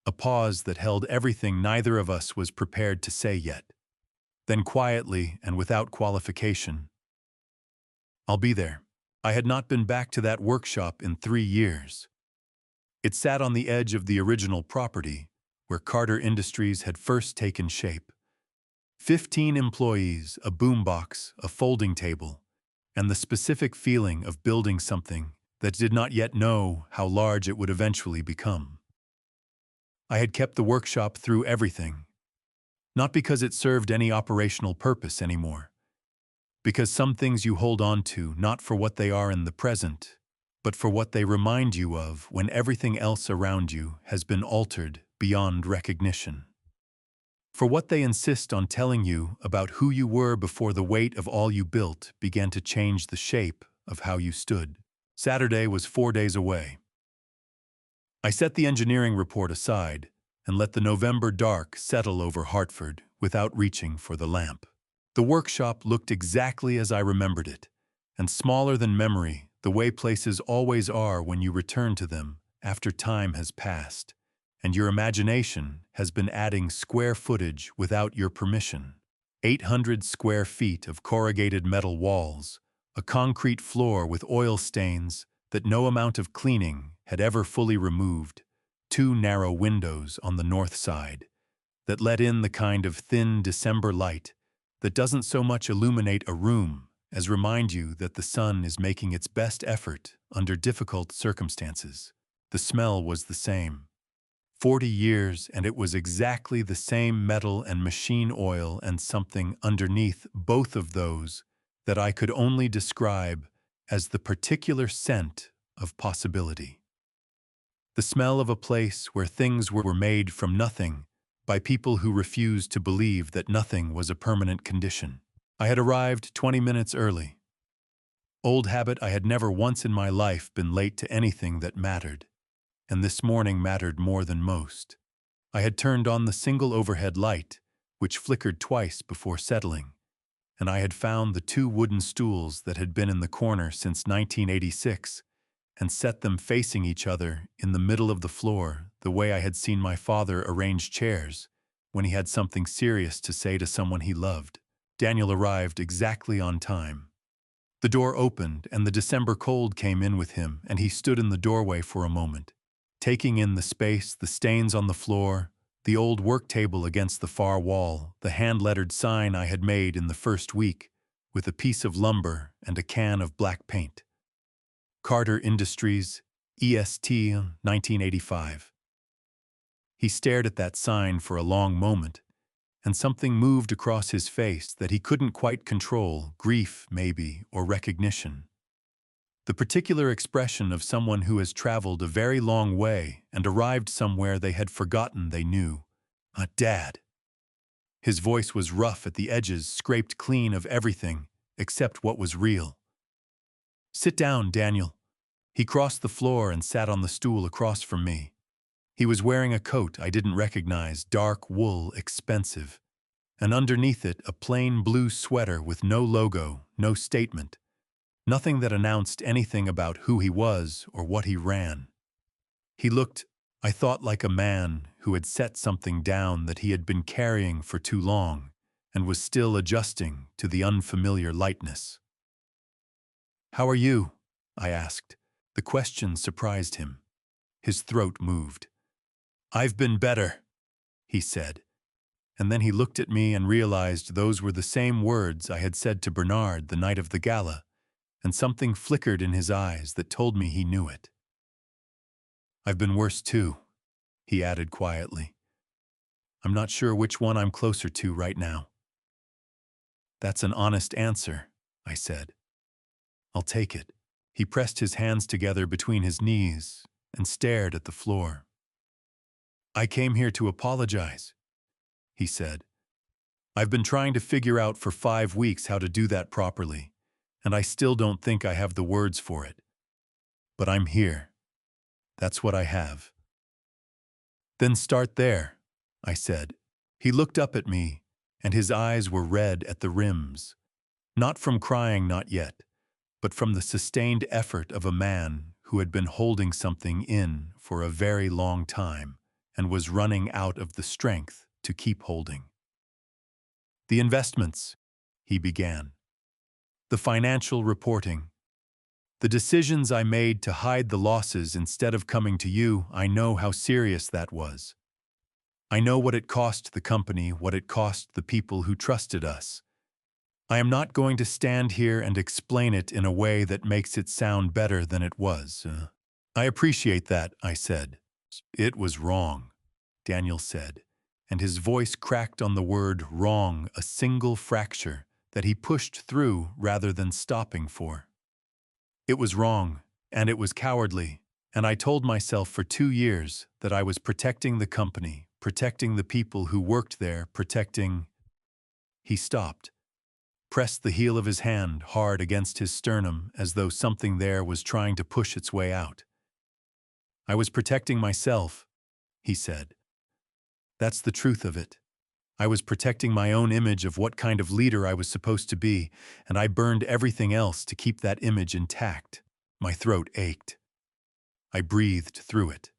A pause that held everything neither of us was prepared to say yet. Then quietly and without qualification, "I'll be there." I had not been back to that workshop in 3 years. It sat on the edge of the original property, where Carter Industries had first taken shape. 15 employees, a boombox, a folding table, and the specific feeling of building something that did not yet know how large it would eventually become. I had kept the workshop through everything, not because it served any operational purpose anymore, because some things you hold on to not for what they are in the present, but for what they remind you of when everything else around you has been altered beyond recognition. For what they insist on telling you about who you were before the weight of all you built began to change the shape of how you stood. Saturday was 4 days away. I set the engineering report aside and let the November dark settle over Hartford without reaching for the lamp. The workshop looked exactly as I remembered it, and smaller than memory, the way places always are when you return to them after time has passed, and your imagination has been adding square footage without your permission. 800 square feet of corrugated metal walls, a concrete floor with oil stains that no amount of cleaning had ever fully removed, 2 narrow windows on the north side that let in the kind of thin December light that doesn't so much illuminate a room as remind you that the sun is making its best effort under difficult circumstances. The smell was the same. 40 years, and it was exactly the same metal and machine oil and something underneath both of those that I could only describe as the particular scent of possibility. The smell of a place where things were made from nothing by people who refused to believe that nothing was a permanent condition. I had arrived 20 minutes early. Old habit, I had never once in my life been late to anything that mattered, and this morning mattered more than most. I had turned on the single overhead light, which flickered twice before settling, and I had found the 2 wooden stools that had been in the corner since 1986 and set them facing each other in the middle of the floor the way I had seen my father arrange chairs when he had something serious to say to someone he loved. Daniel arrived exactly on time. The door opened and the December cold came in with him, and he stood in the doorway for a moment, taking in the space, the stains on the floor, the old work table against the far wall, the hand-lettered sign I had made in the first week with a piece of lumber and a can of black paint. Carter Industries, EST, 1985. He stared at that sign for a long moment, and something moved across his face that he couldn't quite control, grief, maybe, or recognition. The particular expression of someone who has traveled a very long way and arrived somewhere they had forgotten they knew. Dad. His voice was rough at the edges, scraped clean of everything except what was real. Sit down, Daniel. He crossed the floor and sat on the stool across from me. He was wearing a coat I didn't recognize, dark wool, expensive, and underneath it a plain blue sweater with no logo, no statement, nothing that announced anything about who he was or what he ran. He looked, I thought, like a man who had set something down that he had been carrying for too long and was still adjusting to the unfamiliar lightness. "How are you?" I asked. The question surprised him. His throat moved. "I've been better," he said. And then he looked at me and realized those were the same words I had said to Bernard the night of the gala, and something flickered in his eyes that told me he knew it. "I've been worse too," he added quietly. "I'm not sure which one I'm closer to right now." "That's an honest answer," I said. "I'll take it." He pressed his hands together between his knees and stared at the floor. "I came here to apologize," he said. "I've been trying to figure out for 5 weeks how to do that properly, and I still don't think I have the words for it. But I'm here. That's what I have." "Then start there," I said. He looked up at me, and his eyes were red at the rims. Not from crying, not yet, but from the sustained effort of a man who had been holding something in for a very long time and was running out of the strength to keep holding. "The investments," he began. "The financial reporting. The decisions I made to hide the losses instead of coming to you, I know how serious that was. I know what it cost the company, what it cost the people who trusted us. I am not going to stand here and explain it in a way that makes it sound better than it was. I appreciate that," I said. "It was wrong," Daniel said, and his voice cracked on the word wrong, a single fracture that he pushed through rather than stopping for. "It was wrong, and it was cowardly, and I told myself for 2 years that I was protecting the company, protecting the people who worked there, protecting—" He stopped, pressed the heel of his hand hard against his sternum as though something there was trying to push its way out. I was protecting myself, he said. That's the truth of it. I was protecting my own image of what kind of leader I was supposed to be, and I burned everything else to keep that image intact. My throat ached. I breathed through it.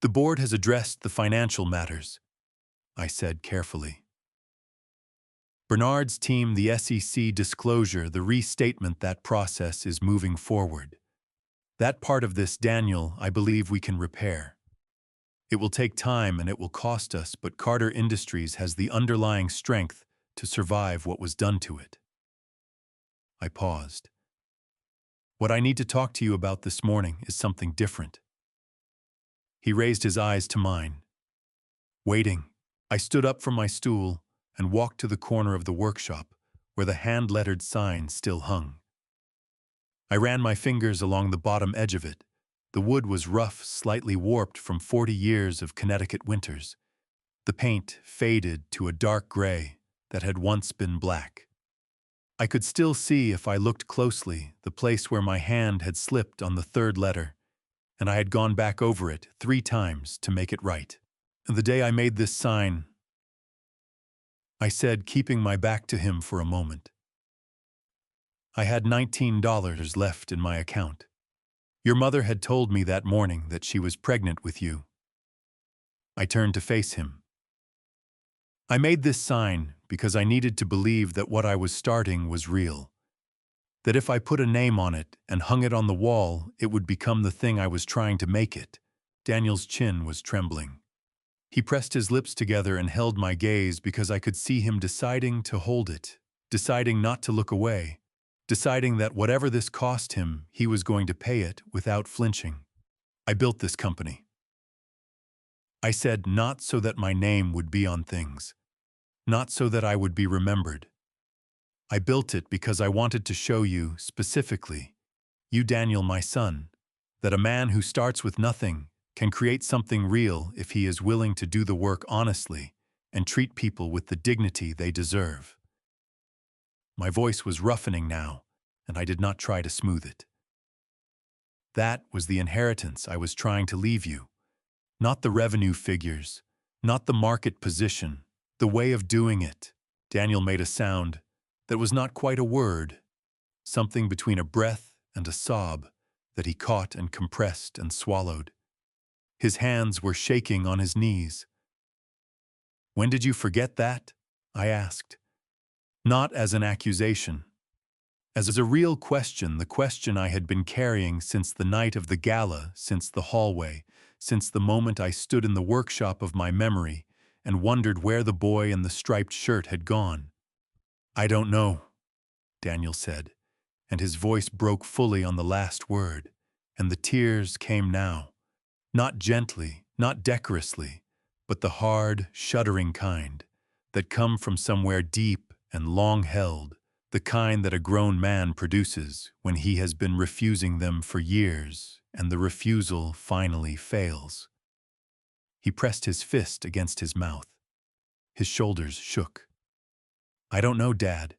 The board has addressed the financial matters, I said carefully. Bernard's team, the SEC disclosure, the restatement, that process is moving forward. That part of this, Daniel, I believe we can repair. It will take time and it will cost us, but Carter Industries has the underlying strength to survive what was done to it. I paused. What I need to talk to you about this morning is something different. He raised his eyes to mine. Waiting, I stood up from my stool and walked to the corner of the workshop where the hand-lettered sign still hung. I ran my fingers along the bottom edge of it. The wood was rough, slightly warped from 40 years of Connecticut winters. The paint faded to a dark gray that had once been black. I could still see, if I looked closely, the place where my hand had slipped on the third letter, and I had gone back over it 3 times to make it right. The day I made this sign, I said, keeping my back to him for a moment, I had $19 left in my account. Your mother had told me that morning that she was pregnant with you. I turned to face him. I made this sign because I needed to believe that what I was starting was real. That if I put a name on it and hung it on the wall, it would become the thing I was trying to make it. Daniel's chin was trembling. He pressed his lips together and held my gaze because I could see him deciding to hold it, deciding not to look away, deciding that whatever this cost him, he was going to pay it without flinching. I built this company. I said, not so that my name would be on things, not so that I would be remembered. I built it because I wanted to show you, specifically, you, Daniel, my son, that a man who starts with nothing can create something real if he is willing to do the work honestly and treat people with the dignity they deserve. My voice was roughening now, and I did not try to smooth it. That was the inheritance I was trying to leave you. Not the revenue figures, not the market position, the way of doing it. Daniel made a sound that was not quite a word, something between a breath and a sob that he caught and compressed and swallowed. His hands were shaking on his knees. When did you forget that? I asked. Not as an accusation. As a real question, the question I had been carrying since the night of the gala, since the hallway, since the moment I stood in the workshop of my memory and wondered where the boy in the striped shirt had gone. I don't know, Daniel said, and his voice broke fully on the last word, and the tears came now. Not gently, not decorously, but the hard, shuddering kind that come from somewhere deep and long-held, the kind that a grown man produces when he has been refusing them for years and the refusal finally fails. He pressed his fist against his mouth. His shoulders shook. I don't know, Dad.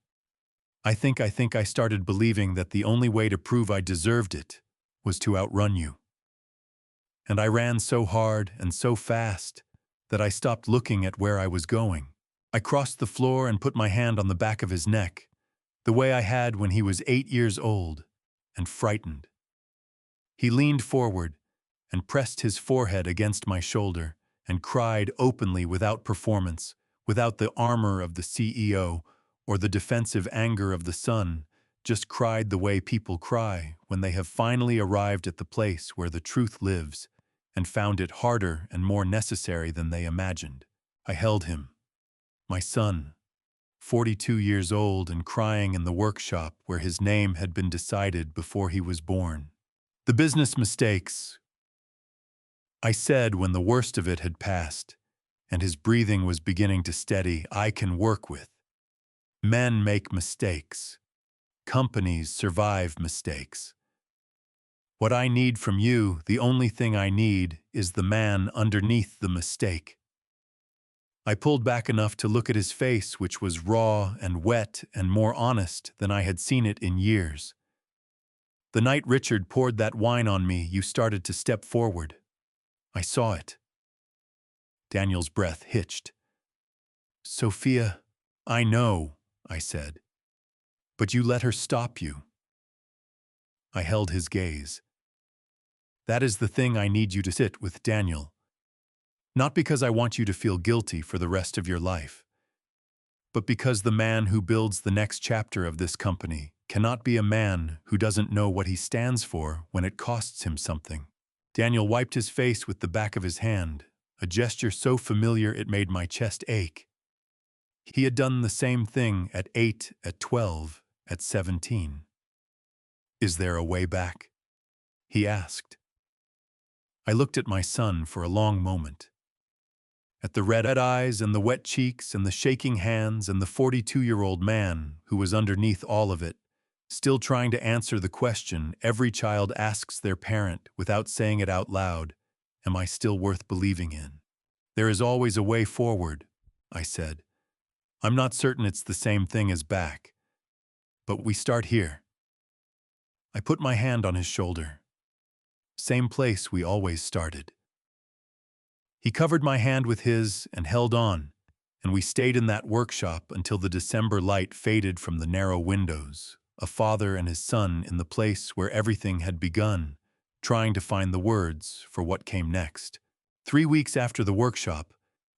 I think I started believing that the only way to prove I deserved it was to outrun you. And I ran so hard and so fast that I stopped looking at where I was going. I crossed the floor and put my hand on the back of his neck, the way I had when he was 8 years old, and frightened. He leaned forward and pressed his forehead against my shoulder and cried openly without performance, without the armor of the CEO or the defensive anger of the son, just cried the way people cry when they have finally arrived at the place where the truth lives and found it harder and more necessary than they imagined. I held him, my son, 42 years old and crying in the workshop where his name had been decided before he was born. The business mistakes, I said when the worst of it had passed and his breathing was beginning to steady, I can work with. Men make mistakes. Companies survive mistakes. What I need from you, the only thing I need, is the man underneath the mistake. I pulled back enough to look at his face, which was raw and wet and more honest than I had seen it in years. The night Richard poured that wine on me, you started to step forward. I saw it. Daniel's breath hitched. Sophia, I know, I said. But you let her stop you. I held his gaze. That is the thing I need you to sit with, Daniel. Not because I want you to feel guilty for the rest of your life, but because the man who builds the next chapter of this company cannot be a man who doesn't know what he stands for when it costs him something. Daniel wiped his face with the back of his hand, a gesture so familiar it made my chest ache. He had done the same thing at 8, at 12, at 17. Is there a way back? He asked. I looked at my son for a long moment. At the red eyes and the wet cheeks and the shaking hands and the 42-year-old man who was underneath all of it, still trying to answer the question every child asks their parent without saying it out loud, am I still worth believing in? There is always a way forward, I said. I'm not certain it's the same thing as back, but we start here. I put my hand on his shoulder. Same place we always started. He covered my hand with his and held on, and we stayed in that workshop until the December light faded from the narrow windows, a father and his son in the place where everything had begun, trying to find the words for what came next. 3 weeks after the workshop,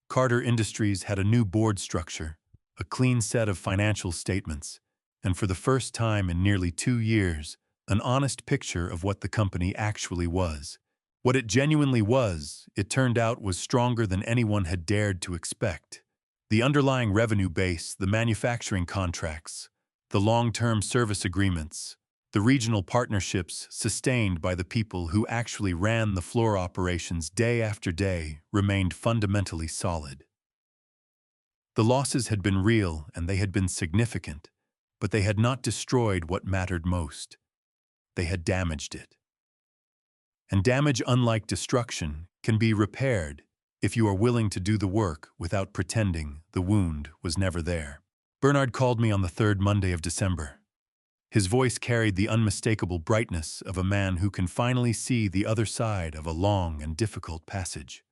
Carter Industries had a new board structure, a clean set of financial statements, and for the first time in nearly 2 years, an honest picture of what the company actually was. What it genuinely was, it turned out, was stronger than anyone had dared to expect. The underlying revenue base, the manufacturing contracts, the long-term service agreements, the regional partnerships sustained by the people who actually ran the floor operations day after day remained fundamentally solid. The losses had been real and they had been significant, but they had not destroyed what mattered most. They had damaged it. And damage, unlike destruction, can be repaired if you are willing to do the work without pretending the wound was never there. Bernard called me on the 3rd Monday of December. His voice carried the unmistakable brightness of a man who can finally see the other side of a long and difficult passage.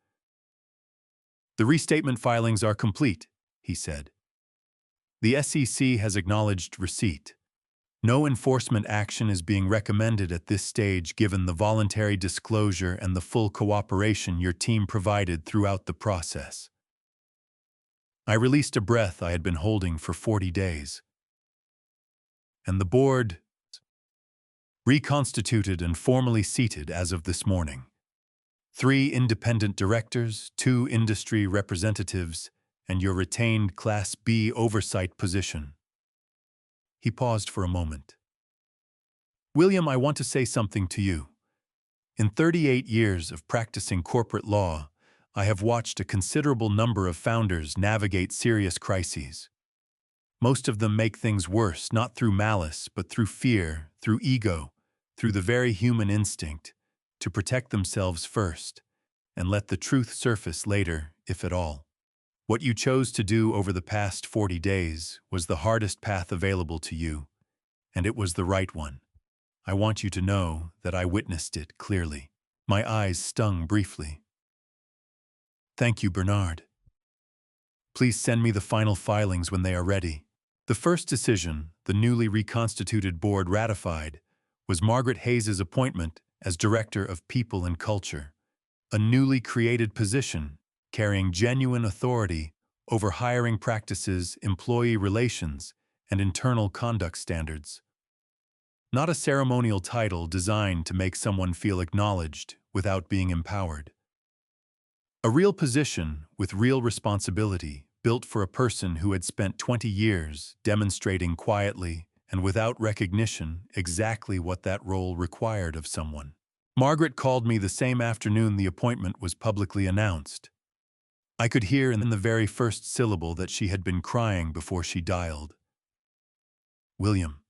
The restatement filings are complete, he said. The SEC has acknowledged receipt. No enforcement action is being recommended at this stage given the voluntary disclosure and the full cooperation your team provided throughout the process. I released a breath I had been holding for 40 days. And the board reconstituted and formally seated as of this morning. 3 independent directors, 2 industry representatives, and your retained Class B oversight position. He paused for a moment. William, I want to say something to you. In 38 years of practicing corporate law, I have watched a considerable number of founders navigate serious crises. Most of them make things worse, not through malice, but through fear, through ego, through the very human instinct, to protect themselves first, and let the truth surface later, if at all. What you chose to do over the past 40 days was the hardest path available to you, and it was the right one. I want you to know that I witnessed it clearly. My eyes stung briefly. Thank you, Bernard. Please send me the final filings when they are ready. The first decision the newly reconstituted board ratified was Margaret Hayes' appointment as Director of People and Culture, a newly created position carrying genuine authority over hiring practices, employee relations, and internal conduct standards. Not a ceremonial title designed to make someone feel acknowledged without being empowered. A real position with real responsibility, built for a person who had spent 20 years demonstrating quietly and without recognition exactly what that role required of someone. Margaret called me the same afternoon the appointment was publicly announced. I could hear in the very first syllable that she had been crying before she dialed. William.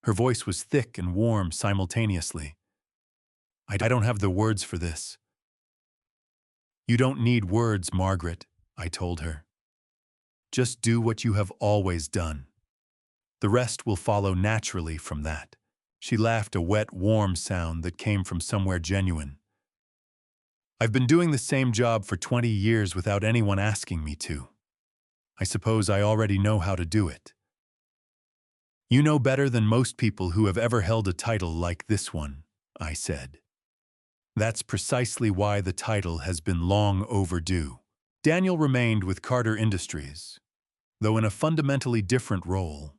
Her voice was thick and warm simultaneously. I don't have the words for this. You don't need words, Margaret, I told her. Just do what you have always done. The rest will follow naturally from that. She laughed, a wet, warm sound that came from somewhere genuine. I've been doing the same job for 20 years without anyone asking me to. I suppose I already know how to do it. You know better than most people who have ever held a title like this one, I said. That's precisely why the title has been long overdue. Daniel remained with Carter Industries, though in a fundamentally different role.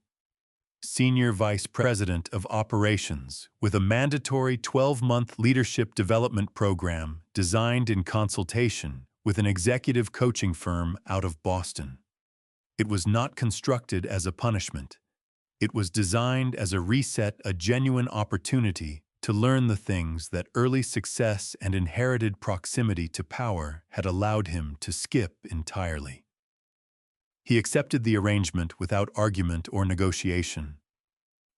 Senior Vice President of Operations, with a mandatory 12-month leadership development program designed in consultation with an executive coaching firm out of Boston. It was not constructed as a punishment. It was designed as a reset, a genuine opportunity to learn the things that early success and inherited proximity to power had allowed him to skip entirely. He accepted the arrangement without argument or negotiation.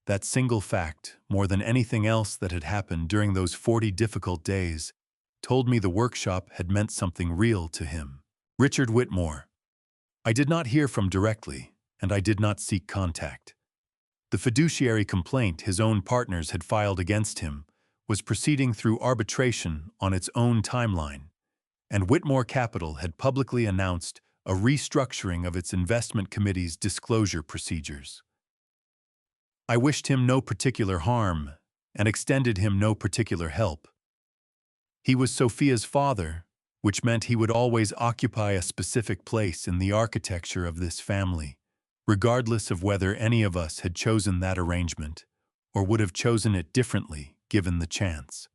That single fact, more than anything else that had happened during those 40 difficult days, told me the workshop had meant something real to him. Richard Whitmore. I did not hear from directly, and I did not seek contact. The fiduciary complaint his own partners had filed against him was proceeding through arbitration on its own timeline, and Whitmore Capital had publicly announced a restructuring of its investment committee's disclosure procedures. I wished him no particular harm and extended him no particular help. He was Sophia's father, which meant he would always occupy a specific place in the architecture of this family, regardless of whether any of us had chosen that arrangement or would have chosen it differently given the chance.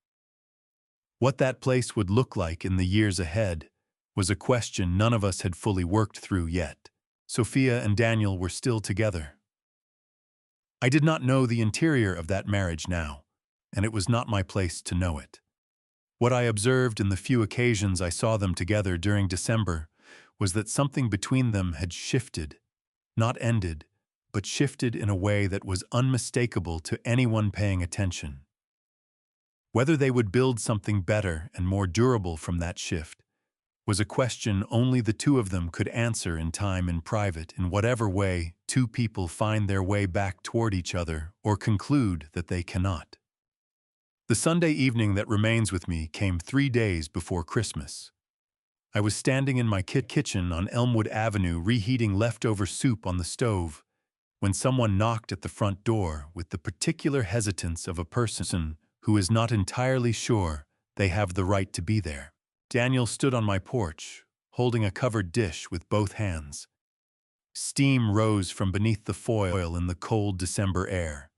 What that place would look like in the years ahead was a question none of us had fully worked through yet. Sophia and Daniel were still together. I did not know the interior of that marriage now, and it was not my place to know it. What I observed in the few occasions I saw them together during December was that something between them had shifted, not ended, but shifted in a way that was unmistakable to anyone paying attention. Whether they would build something better and more durable from that shift was a question only the two of them could answer in time in private, in whatever way two people find their way back toward each other or conclude that they cannot. The Sunday evening that remains with me came 3 days before Christmas. I was standing in my kitchen on Elmwood Avenue reheating leftover soup on the stove when someone knocked at the front door with the particular hesitance of a person who is not entirely sure they have the right to be there. Daniel stood on my porch, holding a covered dish with both hands. Steam rose from beneath the foil in the cold December air.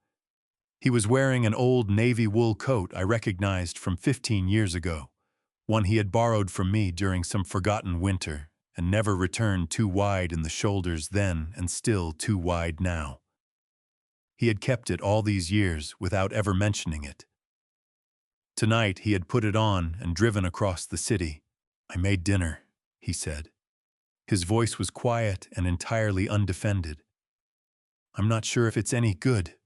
He was wearing an old navy wool coat I recognized from 15 years ago, one he had borrowed from me during some forgotten winter and never returned, too wide in the shoulders then and still too wide now. He had kept it all these years without ever mentioning it. Tonight he had put it on and driven across the city. "I made dinner," he said. His voice was quiet and entirely undefended. "I'm not sure if it's any good."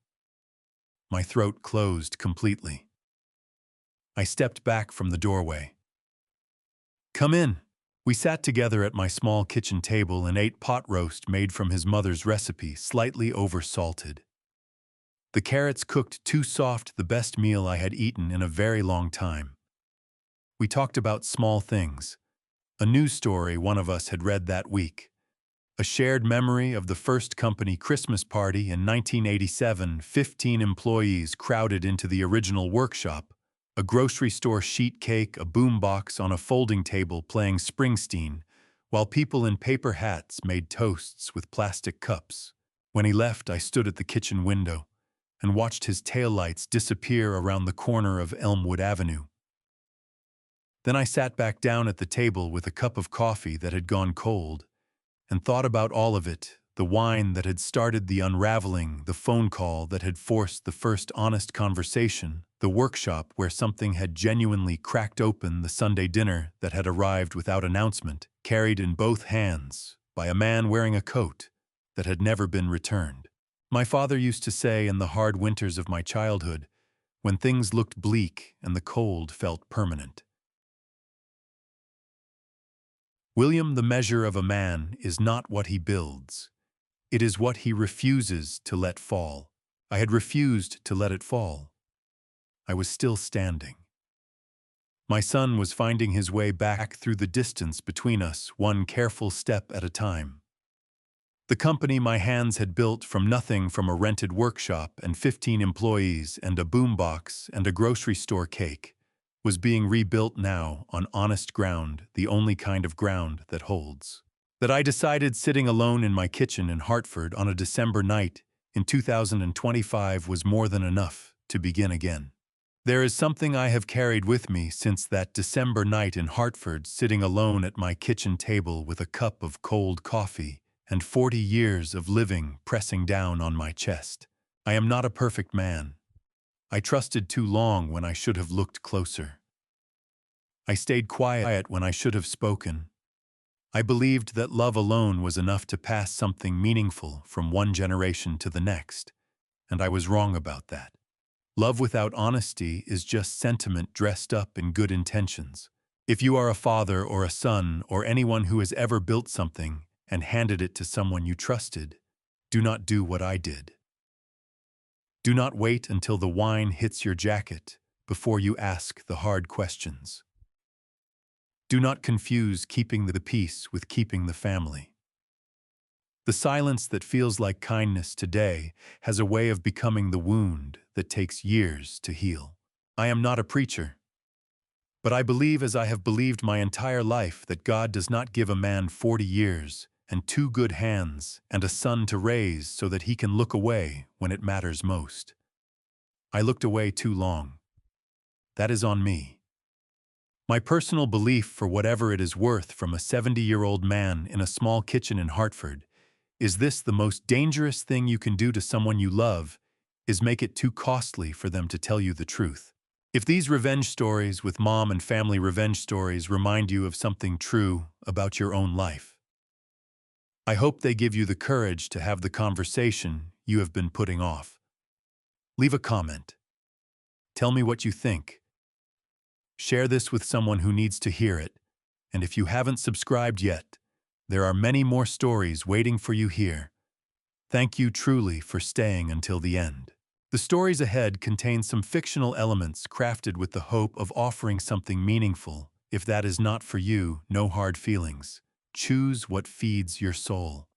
My throat closed completely. I stepped back from the doorway. "Come in." We sat together at my small kitchen table and ate pot roast made from his mother's recipe, slightly over-salted. The carrots cooked too soft, the best meal I had eaten in a very long time. We talked about small things. A news story one of us had read that week. A shared memory of the first company Christmas party in 1987, 15 employees crowded into the original workshop, a grocery store sheet cake, a boombox on a folding table playing Springsteen, while people in paper hats made toasts with plastic cups. When he left, I stood at the kitchen window and watched his taillights disappear around the corner of Elmwood Avenue. Then I sat back down at the table with a cup of coffee that had gone cold and thought about all of it, the wine that had started the unraveling, the phone call that had forced the first honest conversation, the workshop where something had genuinely cracked open, the Sunday dinner that had arrived without announcement, carried in both hands by a man wearing a coat that had never been returned. My father used to say in the hard winters of my childhood, when things looked bleak and the cold felt permanent, "William, the measure of a man is not what he builds. It is what he refuses to let fall." I had refused to let it fall. I was still standing. My son was finding his way back through the distance between us, one careful step at a time. The company my hands had built from nothing, from a rented workshop and 15 employees and a boombox and a grocery store cake, was being rebuilt now on honest ground, the only kind of ground that holds. That I decided sitting alone in my kitchen in Hartford on a December night in 2025 was more than enough to begin again. There is something I have carried with me since that December night in Hartford, sitting alone at my kitchen table with a cup of cold coffee and 40 years of living pressing down on my chest. I am not a perfect man. I trusted too long when I should have looked closer. I stayed quiet when I should have spoken. I believed that love alone was enough to pass something meaningful from one generation to the next, and I was wrong about that. Love without honesty is just sentiment dressed up in good intentions. If you are a father or a son or anyone who has ever built something and handed it to someone you trusted, do not do what I did. Do not wait until the wine hits your jacket before you ask the hard questions. Do not confuse keeping the peace with keeping the family. The silence that feels like kindness today has a way of becoming the wound that takes years to heal. I am not a preacher, but I believe, as I have believed my entire life, that God does not give a man 40 years and 2 good hands and a son to raise so that he can look away when it matters most. I looked away too long. That is on me. My personal belief, for whatever it is worth, from a 70-year-old man in a small kitchen in Hartford, is this: the most dangerous thing you can do to someone you love is make it too costly for them to tell you the truth. If these revenge stories with mom and family revenge stories remind you of something true about your own life, I hope they give you the courage to have the conversation you have been putting off. Leave a comment. Tell me what you think. Share this with someone who needs to hear it, and if you haven't subscribed yet, there are many more stories waiting for you here. Thank you truly for staying until the end. The stories ahead contain some fictional elements crafted with the hope of offering something meaningful. If that is not for you, no hard feelings. Choose what feeds your soul.